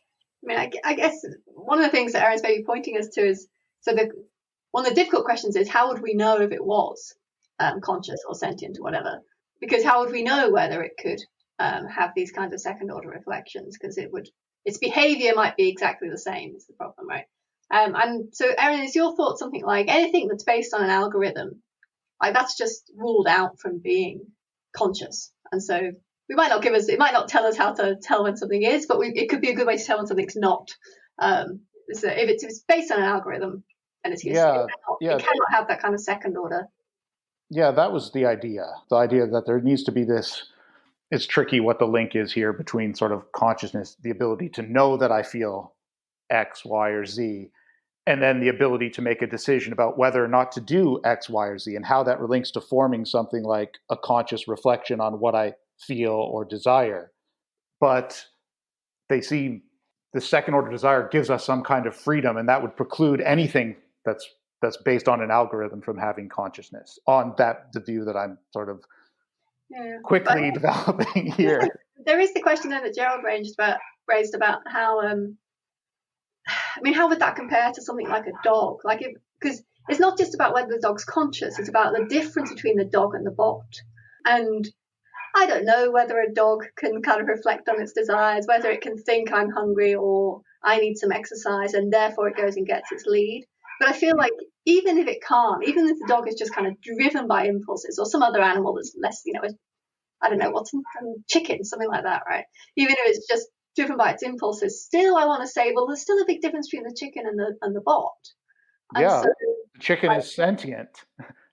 I mean, I guess one of the things that Aaron's maybe pointing us to is, one of the difficult questions is, how would we know if it was conscious or sentient or whatever? Because how would we know whether it could have these kinds of second order reflections? Because its behavior might be exactly the same is the problem, right? And so, Aaron, is your thought something like anything that's based on an algorithm, like that's just ruled out from being conscious, and so it might not tell us how to tell when something is, but it could be a good way to tell when something's not. So if it's based on an algorithm and it's useful, it cannot have that kind of second order. Yeah, that was the idea. The idea that there needs to be this. It's tricky what the link is here between sort of consciousness, the ability to know that I feel X, Y, or Z, and then the ability to make a decision about whether or not to do X, Y, or Z, and how that relates to forming something like a conscious reflection on what I feel or desire. But they see the second order desire gives us some kind of freedom, and that would preclude anything that's based on an algorithm from having consciousness, on the view that I'm sort of quickly developing here. There is the question then that Gerald raised about how how would that compare to something like a dog? Because it's not just about whether the dog's conscious, it's about the difference between the dog and the bot. And I don't know whether a dog can kind of reflect on its desires, whether it can think I'm hungry or I need some exercise, and therefore it goes and gets its lead. But I feel like even if it can't, even if the dog is just kind of driven by impulses, or some other animal that's less, I don't know, what's chicken, something like that, right? Even if it's just driven by its impulses, still I want to say, well, there's still a big difference between the chicken and the bot. And so, the chicken is sentient,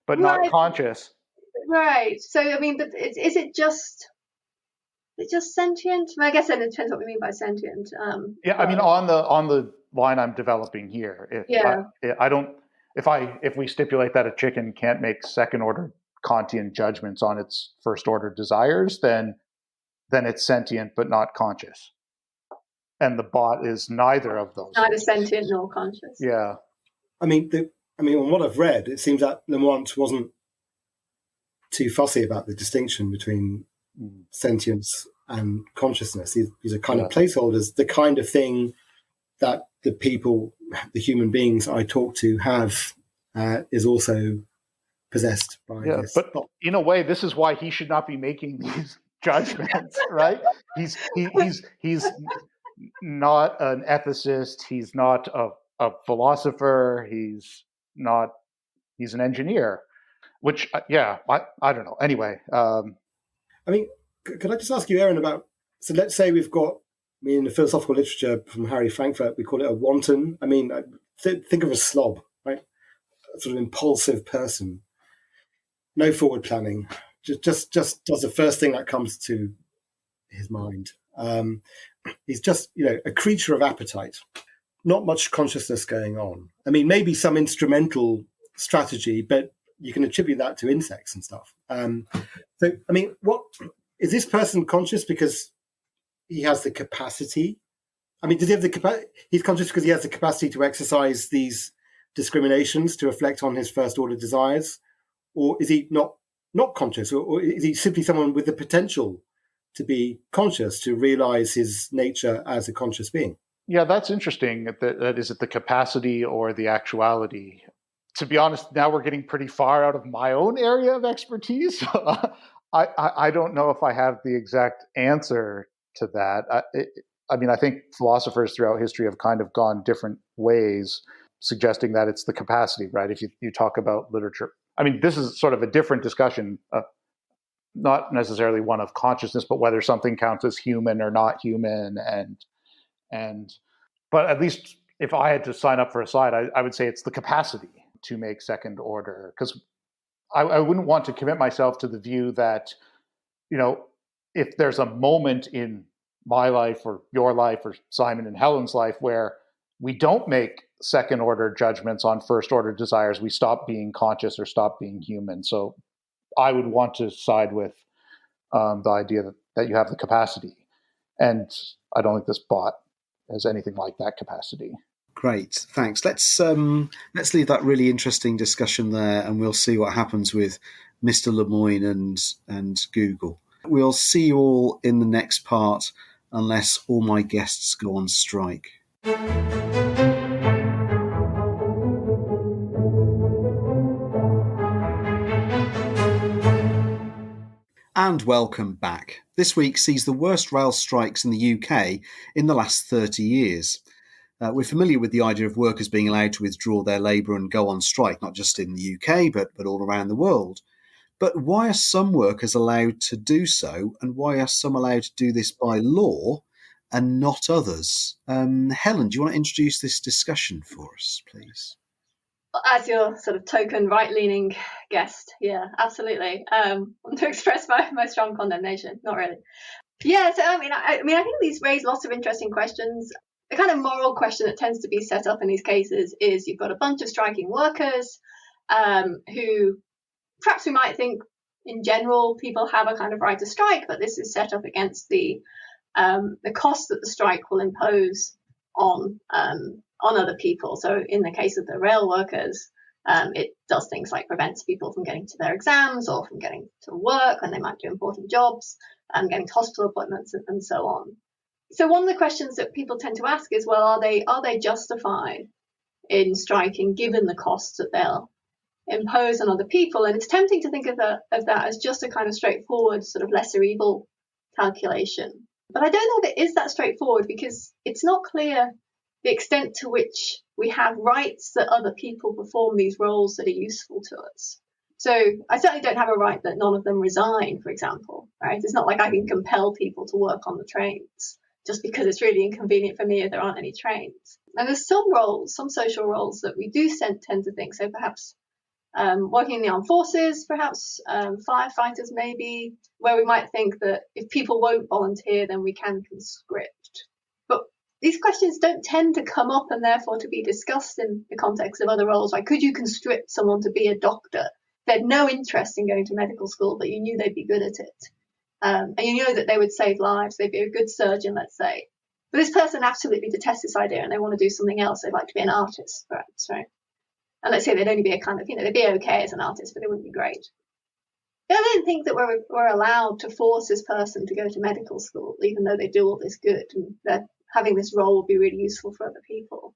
but not conscious. Right. So I mean, but is it just sentient? I guess then it depends what we mean by sentient. I mean, on the line I'm developing here, if we stipulate that a chicken can't make second order Kantian judgments on its first order desires, then it's sentient but not conscious. And the bot is neither of those. Neither sentient nor conscious. Yeah. I mean, on what I've read, it seems that Lemont wasn't too fussy about the distinction between sentience and consciousness. These are kind of placeholders. The kind of thing that the human beings I talk to have is also possessed by this. But in a way, this is why he should not be making these judgments, right? He's not an ethicist. He's not a philosopher. He's an engineer. which, I don't know. Anyway. I mean, could I just ask you, Aaron, about, so let's say we've got, in the philosophical literature from Harry Frankfurt, we call it a wanton. I mean, think of a slob, right? A sort of impulsive person. No forward planning. Just does the first thing that comes to his mind. He's just, a creature of appetite. Not much consciousness going on. I mean, maybe some instrumental strategy, but you can attribute that to insects and stuff. So, I mean, what is this person conscious because he has the capacity? I mean, does he have the capacity? He's conscious because he has the capacity to exercise these discriminations, to reflect on his first order desires, or is he not conscious, or is he simply someone with the potential to be conscious, to realize his nature as a conscious being? Yeah, that's interesting. That is it the capacity or the actuality? To be honest, now we're getting pretty far out of my own area of expertise. I don't know if I have the exact answer to that. I mean, I think philosophers throughout history have kind of gone different ways, suggesting that it's the capacity, right? If you talk about literature, I mean, this is sort of a different discussion, not necessarily one of consciousness, but whether something counts as human or not human, but at least if I had to sign up for a side, I would say it's the capacity to make second order, because I wouldn't want to commit myself to the view that, if there's a moment in my life or your life or Simon and Helen's life where we don't make second order judgments on first order desires, we stop being conscious or stop being human. So I would want to side with the idea that you have the capacity. And I don't think this bot has anything like that capacity. Great, thanks. Let's leave that really interesting discussion there, and we'll see what happens with Mr. Lemoine and Google. We'll see you all in the next part, unless all my guests go on strike. And welcome back. This week sees the worst rail strikes in the UK in the last 30 years. We're familiar with the idea of workers being allowed to withdraw their labour and go on strike, not just in the UK, but all around the world. But why are some workers allowed to do so, and why are some allowed to do this by law and not others? Helen, do you want to introduce this discussion for us, please? As your sort of token right-leaning guest, yeah, absolutely. Want to express my strong condemnation? Not really. Yeah, so I mean, I think these raise lots of interesting questions. The kind of moral question that tends to be set up in these cases is you've got a bunch of striking workers who perhaps we might think in general people have a kind of right to strike, but this is set up against the cost that the strike will impose on other people. So in the case of the rail workers, it does things like prevents people from getting to their exams or from getting to work when they might do important jobs, getting to hospital appointments and so on. So one of the questions that people tend to ask is, well, are they justified in striking given the costs that they'll impose on other people? And it's tempting to think of that as just a kind of straightforward sort of lesser evil calculation. But I don't know if it is that straightforward, because it's not clear the extent to which we have rights that other people perform these roles that are useful to us. So I certainly don't have a right that none of them resign, for example, right? It's not like I can compel people to work on the trains just because it's really inconvenient for me if there aren't any trains. And there's some roles, some social roles that we do tend to think. So perhaps working in the armed forces, perhaps firefighters maybe, where we might think that if people won't volunteer, then we can conscript. But these questions don't tend to come up and therefore to be discussed in the context of other roles. Like, could you conscript someone to be a doctor? They had no interest in going to medical school, but you knew they'd be good at it. And you know that they would save lives. They'd be a good surgeon, let's say. But this person absolutely detests this idea and they want to do something else. They'd like to be an artist, perhaps, right? And let's say they'd only be a kind of, they'd be okay as an artist, but they wouldn't be great. I don't think that we're allowed to force this person to go to medical school, even though they do all this good and that having this role would be really useful for other people.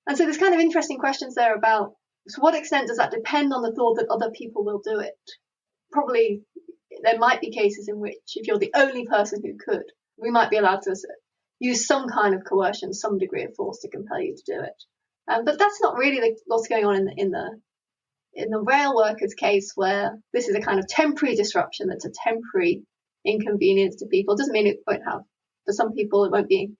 And so there's kind of interesting questions there about to what extent does that depend on the thought that other people will do it? Probably there might be cases in which if you're the only person who could, we might be allowed to use some kind of coercion, some degree of force to compel you to do it. But that's not really what's going on in in the rail workers case, where this is a kind of temporary disruption, that's a temporary inconvenience to people, doesn't mean it won't have, for some people it won't be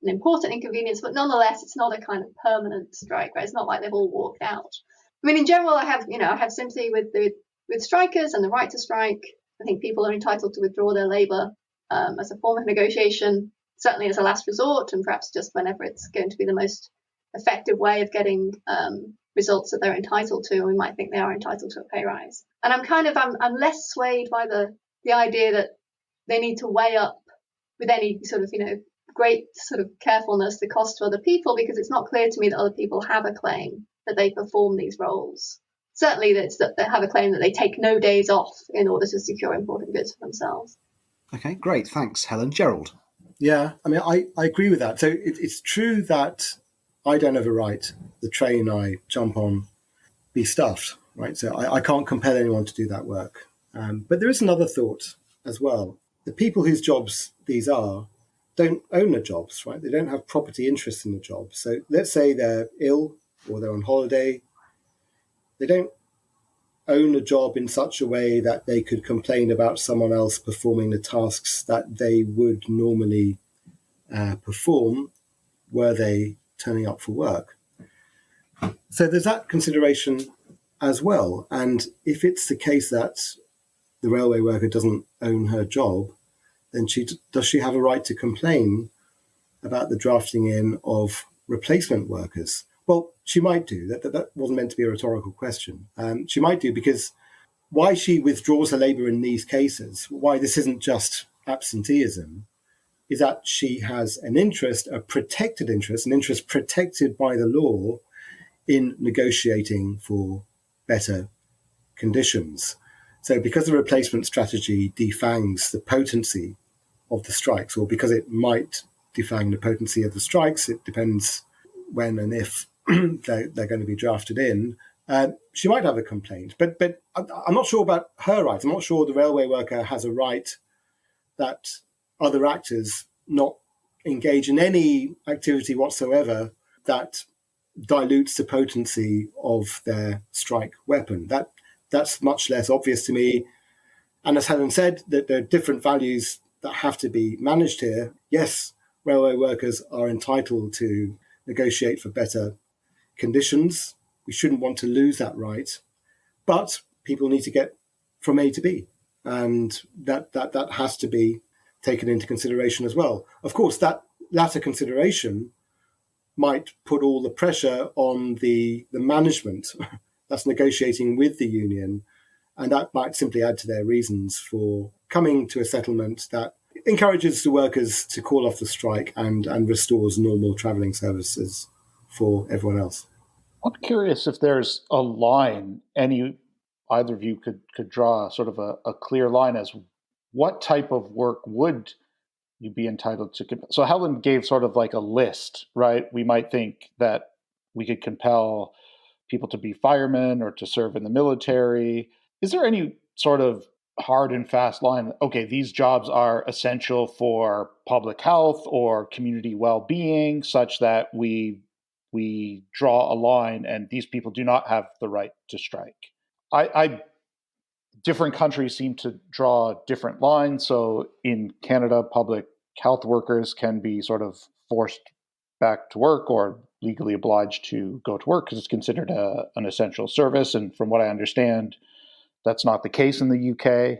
an important inconvenience, but nonetheless it's not a kind of permanent strike, right? It's not like they've all walked out. I mean, in general, I have sympathy with strikers and the right to strike. I think people are entitled to withdraw their labour as a form of negotiation, certainly as a last resort, and perhaps just whenever it's going to be the most effective way of getting results that they're entitled to. We might think they are entitled to a pay rise. And I'm less swayed by the idea that they need to weigh up with any sort of, great sort of carefulness the cost to other people, because it's not clear to me that other people have a claim that they perform these roles. Certainly that they have a claim that they take no days off in order to secure important goods for themselves. Okay, great. Thanks, Helen. Gerald? Yeah, I mean, I agree with that. So it's true that I don't have a right, the train I jump on, be stuffed, right? So I can't compel anyone to do that work. But there is another thought as well. The people whose jobs these are don't own the jobs, right? They don't have property interest in the job. So let's say they're ill or they're on holiday. They don't own a job in such a way that they could complain about someone else performing the tasks that they would normally perform were they turning up for work. So there's that consideration as well. And if it's the case that the railway worker doesn't own her job, then does she have a right to complain about the drafting in of replacement workers? Well, she might do. That wasn't meant to be a rhetorical question. She might do, because why she withdraws her labour in these cases, why this isn't just absenteeism, is that she has an interest, a protected interest, an interest protected by the law in negotiating for better conditions. So because the replacement strategy defangs the potency of the strikes, or because it might defang the potency of the strikes, it depends when and if they're going to be drafted in, she might have a complaint. But I'm not sure about her rights. I'm not sure the railway worker has a right that other actors not engage in any activity whatsoever that dilutes the potency of their strike weapon. That's much less obvious to me. And as Helen said, that there are different values that have to be managed here. Yes, railway workers are entitled to negotiate for better conditions. We shouldn't want to lose that right. But people need to get from A to B. And that has to be taken into consideration as well. Of course, that latter consideration might put all the pressure on the management that's negotiating with the union, and that might simply add to their reasons for coming to a settlement that encourages the workers to call off the strike and restores normal travelling services for everyone else. I'm curious if there's a line either of you could draw sort of a clear line as what type of work would you be entitled to. So Helen gave sort of like a list, right? We might think that we could compel people to be firemen or to serve in the military. Is there any sort of hard and fast line? Okay, these jobs are essential for public health or community well-being, such that we draw a line and these people do not have the right to strike. Different countries seem to draw different lines. So in Canada, public health workers can be sort of forced back to work or legally obliged to go to work because it's considered an essential service. And from what I understand, that's not the case in the UK.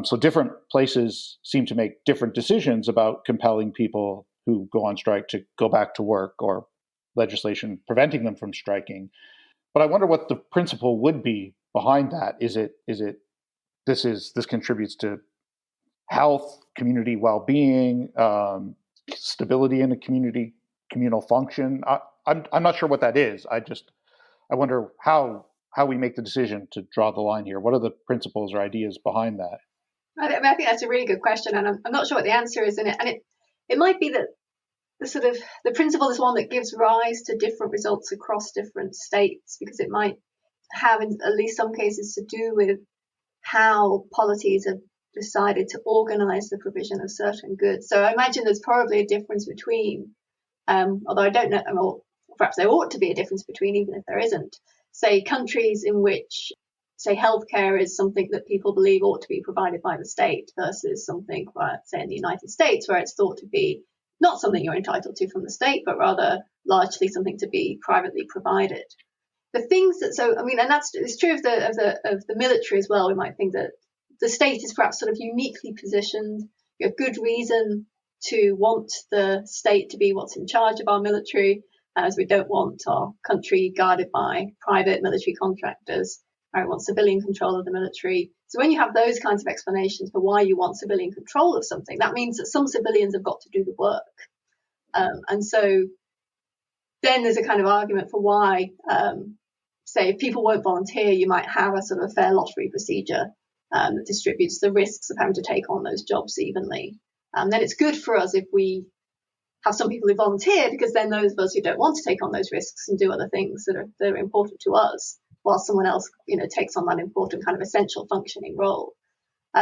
So different places seem to make different decisions about compelling people who go on strike to go back to work, or legislation preventing them from striking. But I wonder what the principle would be behind that. Is it this contributes to health, community well-being, stability in a communal function? I'm not sure what that is. I wonder how we make the decision to draw the line here. What are the principles or ideas behind that? I think that's a really good question, and I'm not sure what the answer is in it. And it might be that the principle is one that gives rise to different results across different states, because it might have, in at least some cases, to do with how polities have decided to organise the provision of certain goods. So I imagine there's probably a difference between, although I don't know, or perhaps there ought to be a difference between, even if there isn't, say, countries in which, say, healthcare is something that people believe ought to be provided by the state versus something, say, in the United States, where it's thought to be not something you're entitled to from the state, but rather largely something to be privately provided. The things that, so, I mean, and it's true of the military as well. We might think that the state is perhaps sort of uniquely positioned. You have good reason to want the state to be what's in charge of our military, as we don't want our country guarded by private military contractors. I want civilian control of the military. So when you have those kinds of explanations for why you want civilian control of something, that means that some civilians have got to do the work. And so then there's a kind of argument for why, say, if people won't volunteer, you might have a sort of fair lottery procedure that distributes the risks of having to take on those jobs evenly. Then it's good for us if we have some people who volunteer, because then those of us who don't want to take on those risks and do other things that are important to us, while someone else, takes on that important kind of essential functioning role.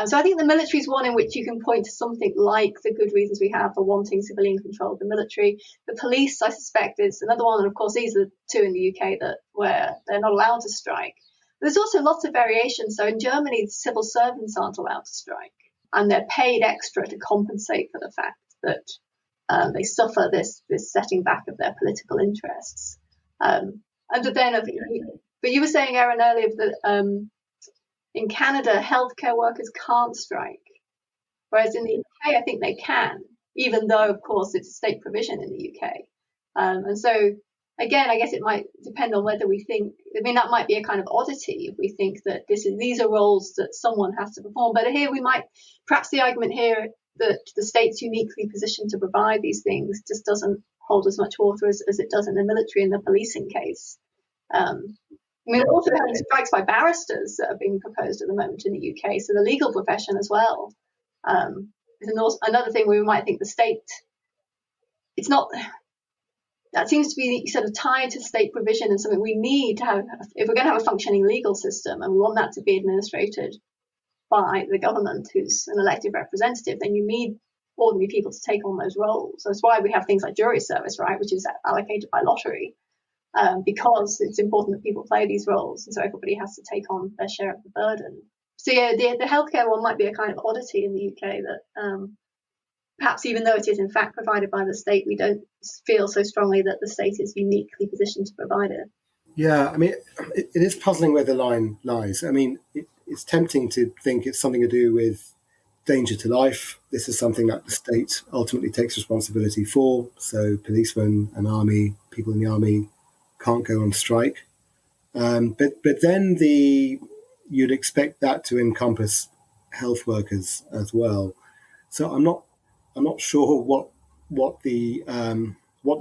So I think the military is one in which you can point to something like the good reasons we have for wanting civilian control of the military. The police, I suspect, is another one, and of course these are the two in the UK where they're not allowed to strike. But there's also lots of variation. So in Germany, civil servants aren't allowed to strike, and they're paid extra to compensate for the fact that they suffer this setting back of their political interests. But you were saying, Erin, earlier that in Canada, healthcare workers can't strike, whereas in the UK, I think they can, even though, of course, it's a state provision in the UK. And so, again, I guess it might depend on whether we think, that might be a kind of oddity if we think that these are roles that someone has to perform. But here perhaps the argument here that the state's uniquely positioned to provide these things just doesn't hold as much water as it does in the military and the policing case. We're also having strikes by barristers that are being proposed at the moment in the UK, so the legal profession as well. Is another thing where we might think the state, it's not, that seems to be sort of tied to state provision and something we need to have. If we're going to have a functioning legal system and we want that to be administrated by the government, who's an elected representative, then you need ordinary people to take on those roles. So that's why we have things like jury service, right, which is allocated by lottery. Because it's important that people play these roles, and so everybody has to take on their share of the burden. So yeah, the healthcare one might be a kind of oddity in the UK that perhaps even though it is in fact provided by the state, we don't feel so strongly that the state is uniquely positioned to provide it. Yeah, it is puzzling where the line lies. It's tempting to think it's something to do with danger to life. This is something that the state ultimately takes responsibility for. So policemen and army, people in the army can't go on strike. But then you'd expect that to encompass health workers as well. So I'm not sure what the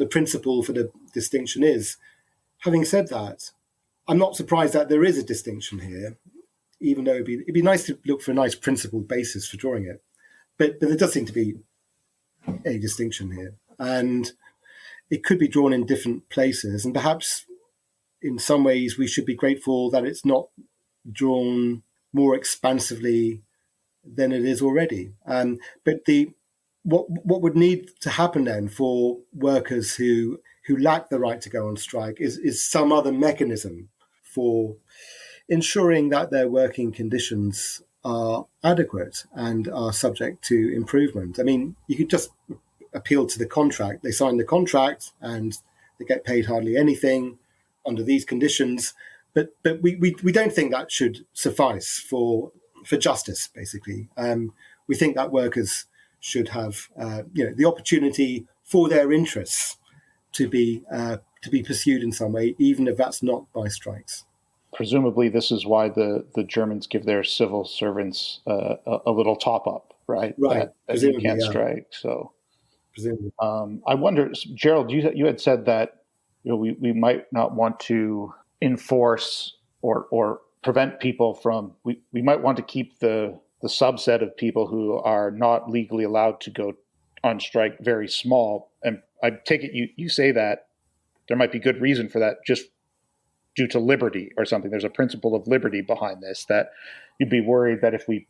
principle for the distinction is. Having said that, I'm not surprised that there is a distinction here, even though it'd be nice to look for a nice principled basis for drawing it. But there does seem to be a distinction here, and it could be drawn in different places, and perhaps in some ways we should be grateful that it's not drawn more expansively than it is already. But what would need to happen then for workers who lack the right to go on strike is some other mechanism for ensuring that their working conditions are adequate and are subject to improvement. You could just appeal to the contract. They sign the contract and they get paid hardly anything under these conditions. But we don't think that should suffice for justice, basically. We think that workers should have the opportunity for their interests to be pursued in some way, even if that's not by strikes. Presumably, this is why the Germans give their civil servants a little top up, right? Right. That you can't strike. So, presumably. I wonder, Gerald, you had said that we might not want to enforce or prevent people from. We might want to keep the subset of people who are not legally allowed to go on strike very small. And I take it you say that there might be good reason for that, just due to liberty or something. There's a principle of liberty behind this, that you'd be worried that if we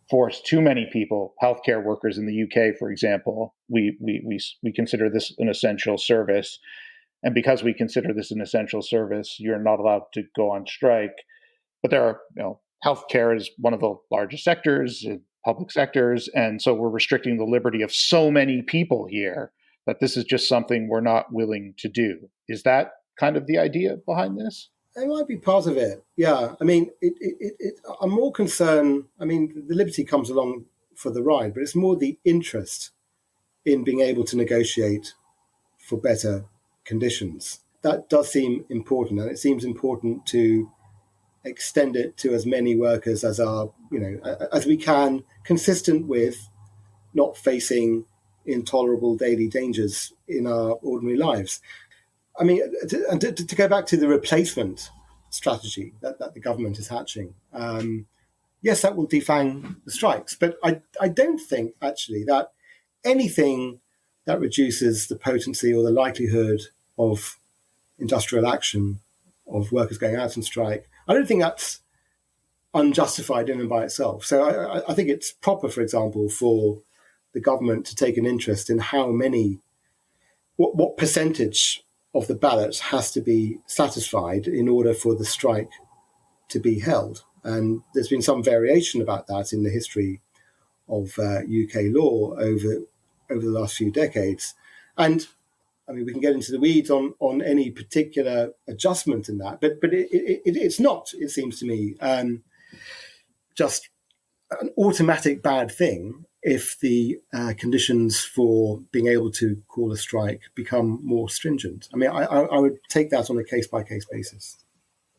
force too many people, healthcare workers in the UK, for example, we consider this an essential service, And because we consider this an essential service, you're not allowed to go on strike. But there are, healthcare is one of the largest sectors, public sectors. And so we're restricting the liberty of so many people here that this is just something we're not willing to do. Is that kind of the idea behind this? It might be part of it. Yeah. I mean, I'm more concerned. I mean, the liberty comes along for the ride, but it's more the interest in being able to negotiate for better conditions. That does seem important, and it seems important to extend it to as many workers as are, as we can, consistent with not facing intolerable daily dangers in our ordinary lives. I mean, to go back to the replacement strategy that the government is hatching, yes, that will defang the strikes, but I don't think actually that anything that reduces the potency or the likelihood of industrial action, of workers going out on strike, I don't think that's unjustified in and by itself. So I think it's proper, for example, for the government to take an interest in how many, what percentage of the ballot has to be satisfied in order for the strike to be held. And there's been some variation about that in the history of UK law over the last few decades. And I mean, we can get into the weeds on any particular adjustment in that, but it's not, it seems to me, just an automatic bad thing if the conditions for being able to call a strike become more stringent. I mean, I would take that on a case-by-case basis.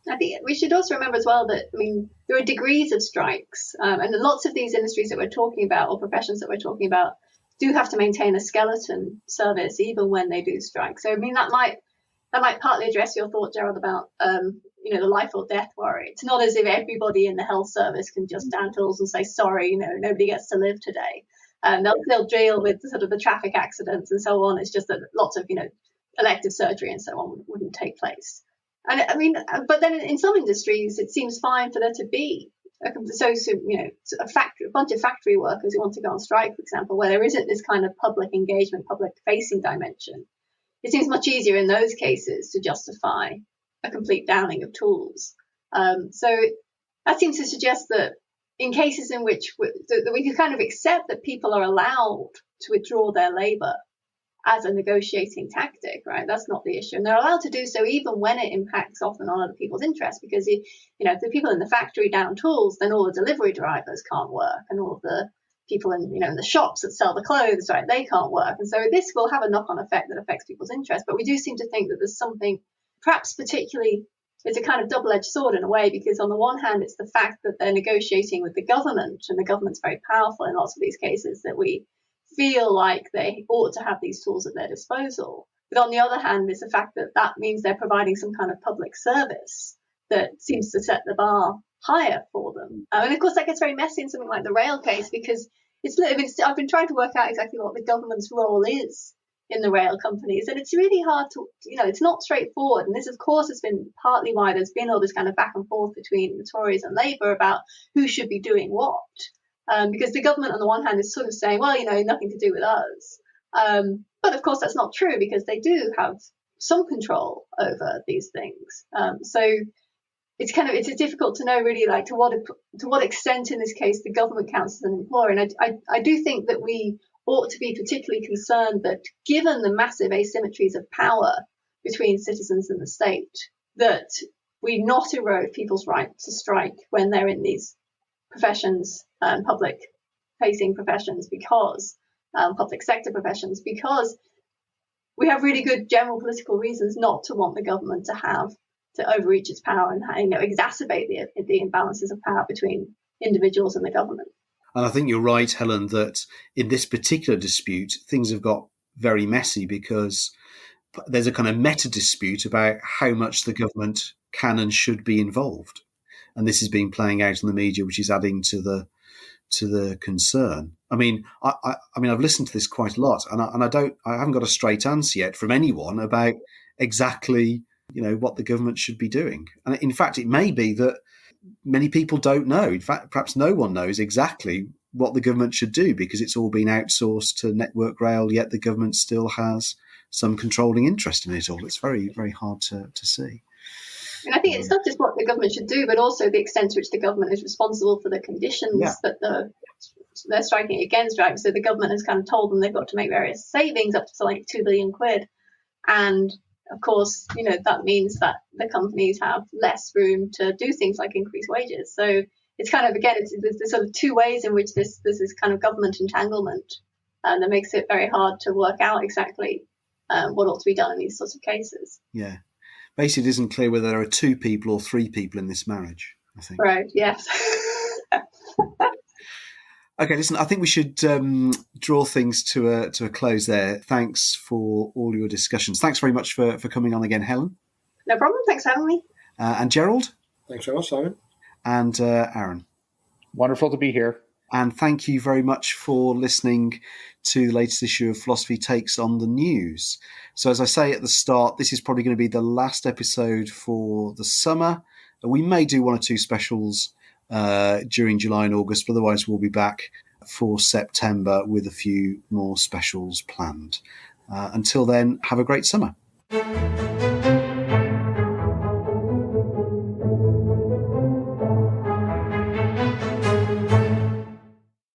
I think we should also remember as well that, I mean, there are degrees of strikes, and lots of these industries that we're talking about, or professions that we're talking about, do have to maintain a skeleton service even when they do strike. So, I mean, that might partly address your thought, Gerald, about the life or death worry. It's not as if everybody in the health service can just down tools and say, sorry, nobody gets to live today. They'll deal with sort of the traffic accidents and so on. It's just that lots of, elective surgery and so on wouldn't take place. And I mean, but then in some industries, it seems fine for there to be a bunch of factory workers who want to go on strike, for example, where there isn't this kind of public engagement, public facing dimension. It seems much easier in those cases to justify a complete downing of tools. So that seems to suggest that in cases in which we can kind of accept that people are allowed to withdraw their labour as a negotiating tactic, right? That's not the issue. And they're allowed to do so even when it impacts often on other people's interests, because if the people in the factory down tools, then all the delivery drivers can't work, and all of the people in the shops that sell the clothes, right, they can't work. And so this will have a knock-on effect that affects people's interests. But we do seem to think that there's something, perhaps particularly, it's a kind of double-edged sword in a way, because on the one hand, it's the fact that they're negotiating with the government, and the government's very powerful in lots of these cases, that we feel like they ought to have these tools at their disposal. But on the other hand, it's the fact that that means they're providing some kind of public service that seems to set the bar higher for them. And of course, that gets very messy in something like the rail case, because I've been trying to work out exactly what the government's role is in the rail companies, and it's really hard to, it's not straightforward. And this, of course, has been partly why there's been all this kind of back and forth between the Tories and Labour about who should be doing what. Because the government, on the one hand, is sort of saying, well, nothing to do with us. But of course, that's not true, because they do have some control over these things. So it's difficult to know really, like, to what extent in this case the government counts as an employer. And I do think that we ought to be particularly concerned that, given the massive asymmetries of power between citizens and the state, that we not erode people's right to strike when they're in these professions, public-facing professions, because public sector professions, because we have really good general political reasons not to want the government to overreach its power and exacerbate the imbalances of power between individuals and the government. And I think you're right, Helen, that in this particular dispute, things have got very messy, because there's a kind of meta dispute about how much the government can and should be involved. And this has been playing out in the media, which is adding to the concern. I mean, I've listened to this quite a lot, and I haven't got a straight answer yet from anyone about exactly, what the government should be doing. And in fact, it may be that many people don't know. In fact, perhaps no one knows exactly what the government should do, because it's all been outsourced to Network Rail, yet the government still has some controlling interest in it all. It's very, very hard to see. And I think it's not just what the government should do, but also the extent to which the government is responsible for the conditions that they're striking against, right? So the government has kind of told them they've got to make various savings up to like £2 billion. And of course, that means that the companies have less room to do things like increase wages. So it's kind of, again, there's sort of two ways in which this is kind of government entanglement that makes it very hard to work out exactly what ought to be done in these sorts of cases. Yeah. Basically, it isn't clear whether there are 2 people or 3 people in this marriage, I think. Right, yes. Okay, listen, I think we should draw things to a close there. Thanks for all your discussions. Thanks very much for coming on again, Helen. No problem. Thanks for having me. And Gerald. Thanks very much, Simon. And Aaron. Wonderful to be here. And thank you very much for listening to the latest issue of Philosophy Takes on the News. So as I say at the start, this is probably going to be the last episode for the summer. We may do 1 or 2 specials during July and August, but otherwise we'll be back for September with a few more specials planned. Until then, have a great summer.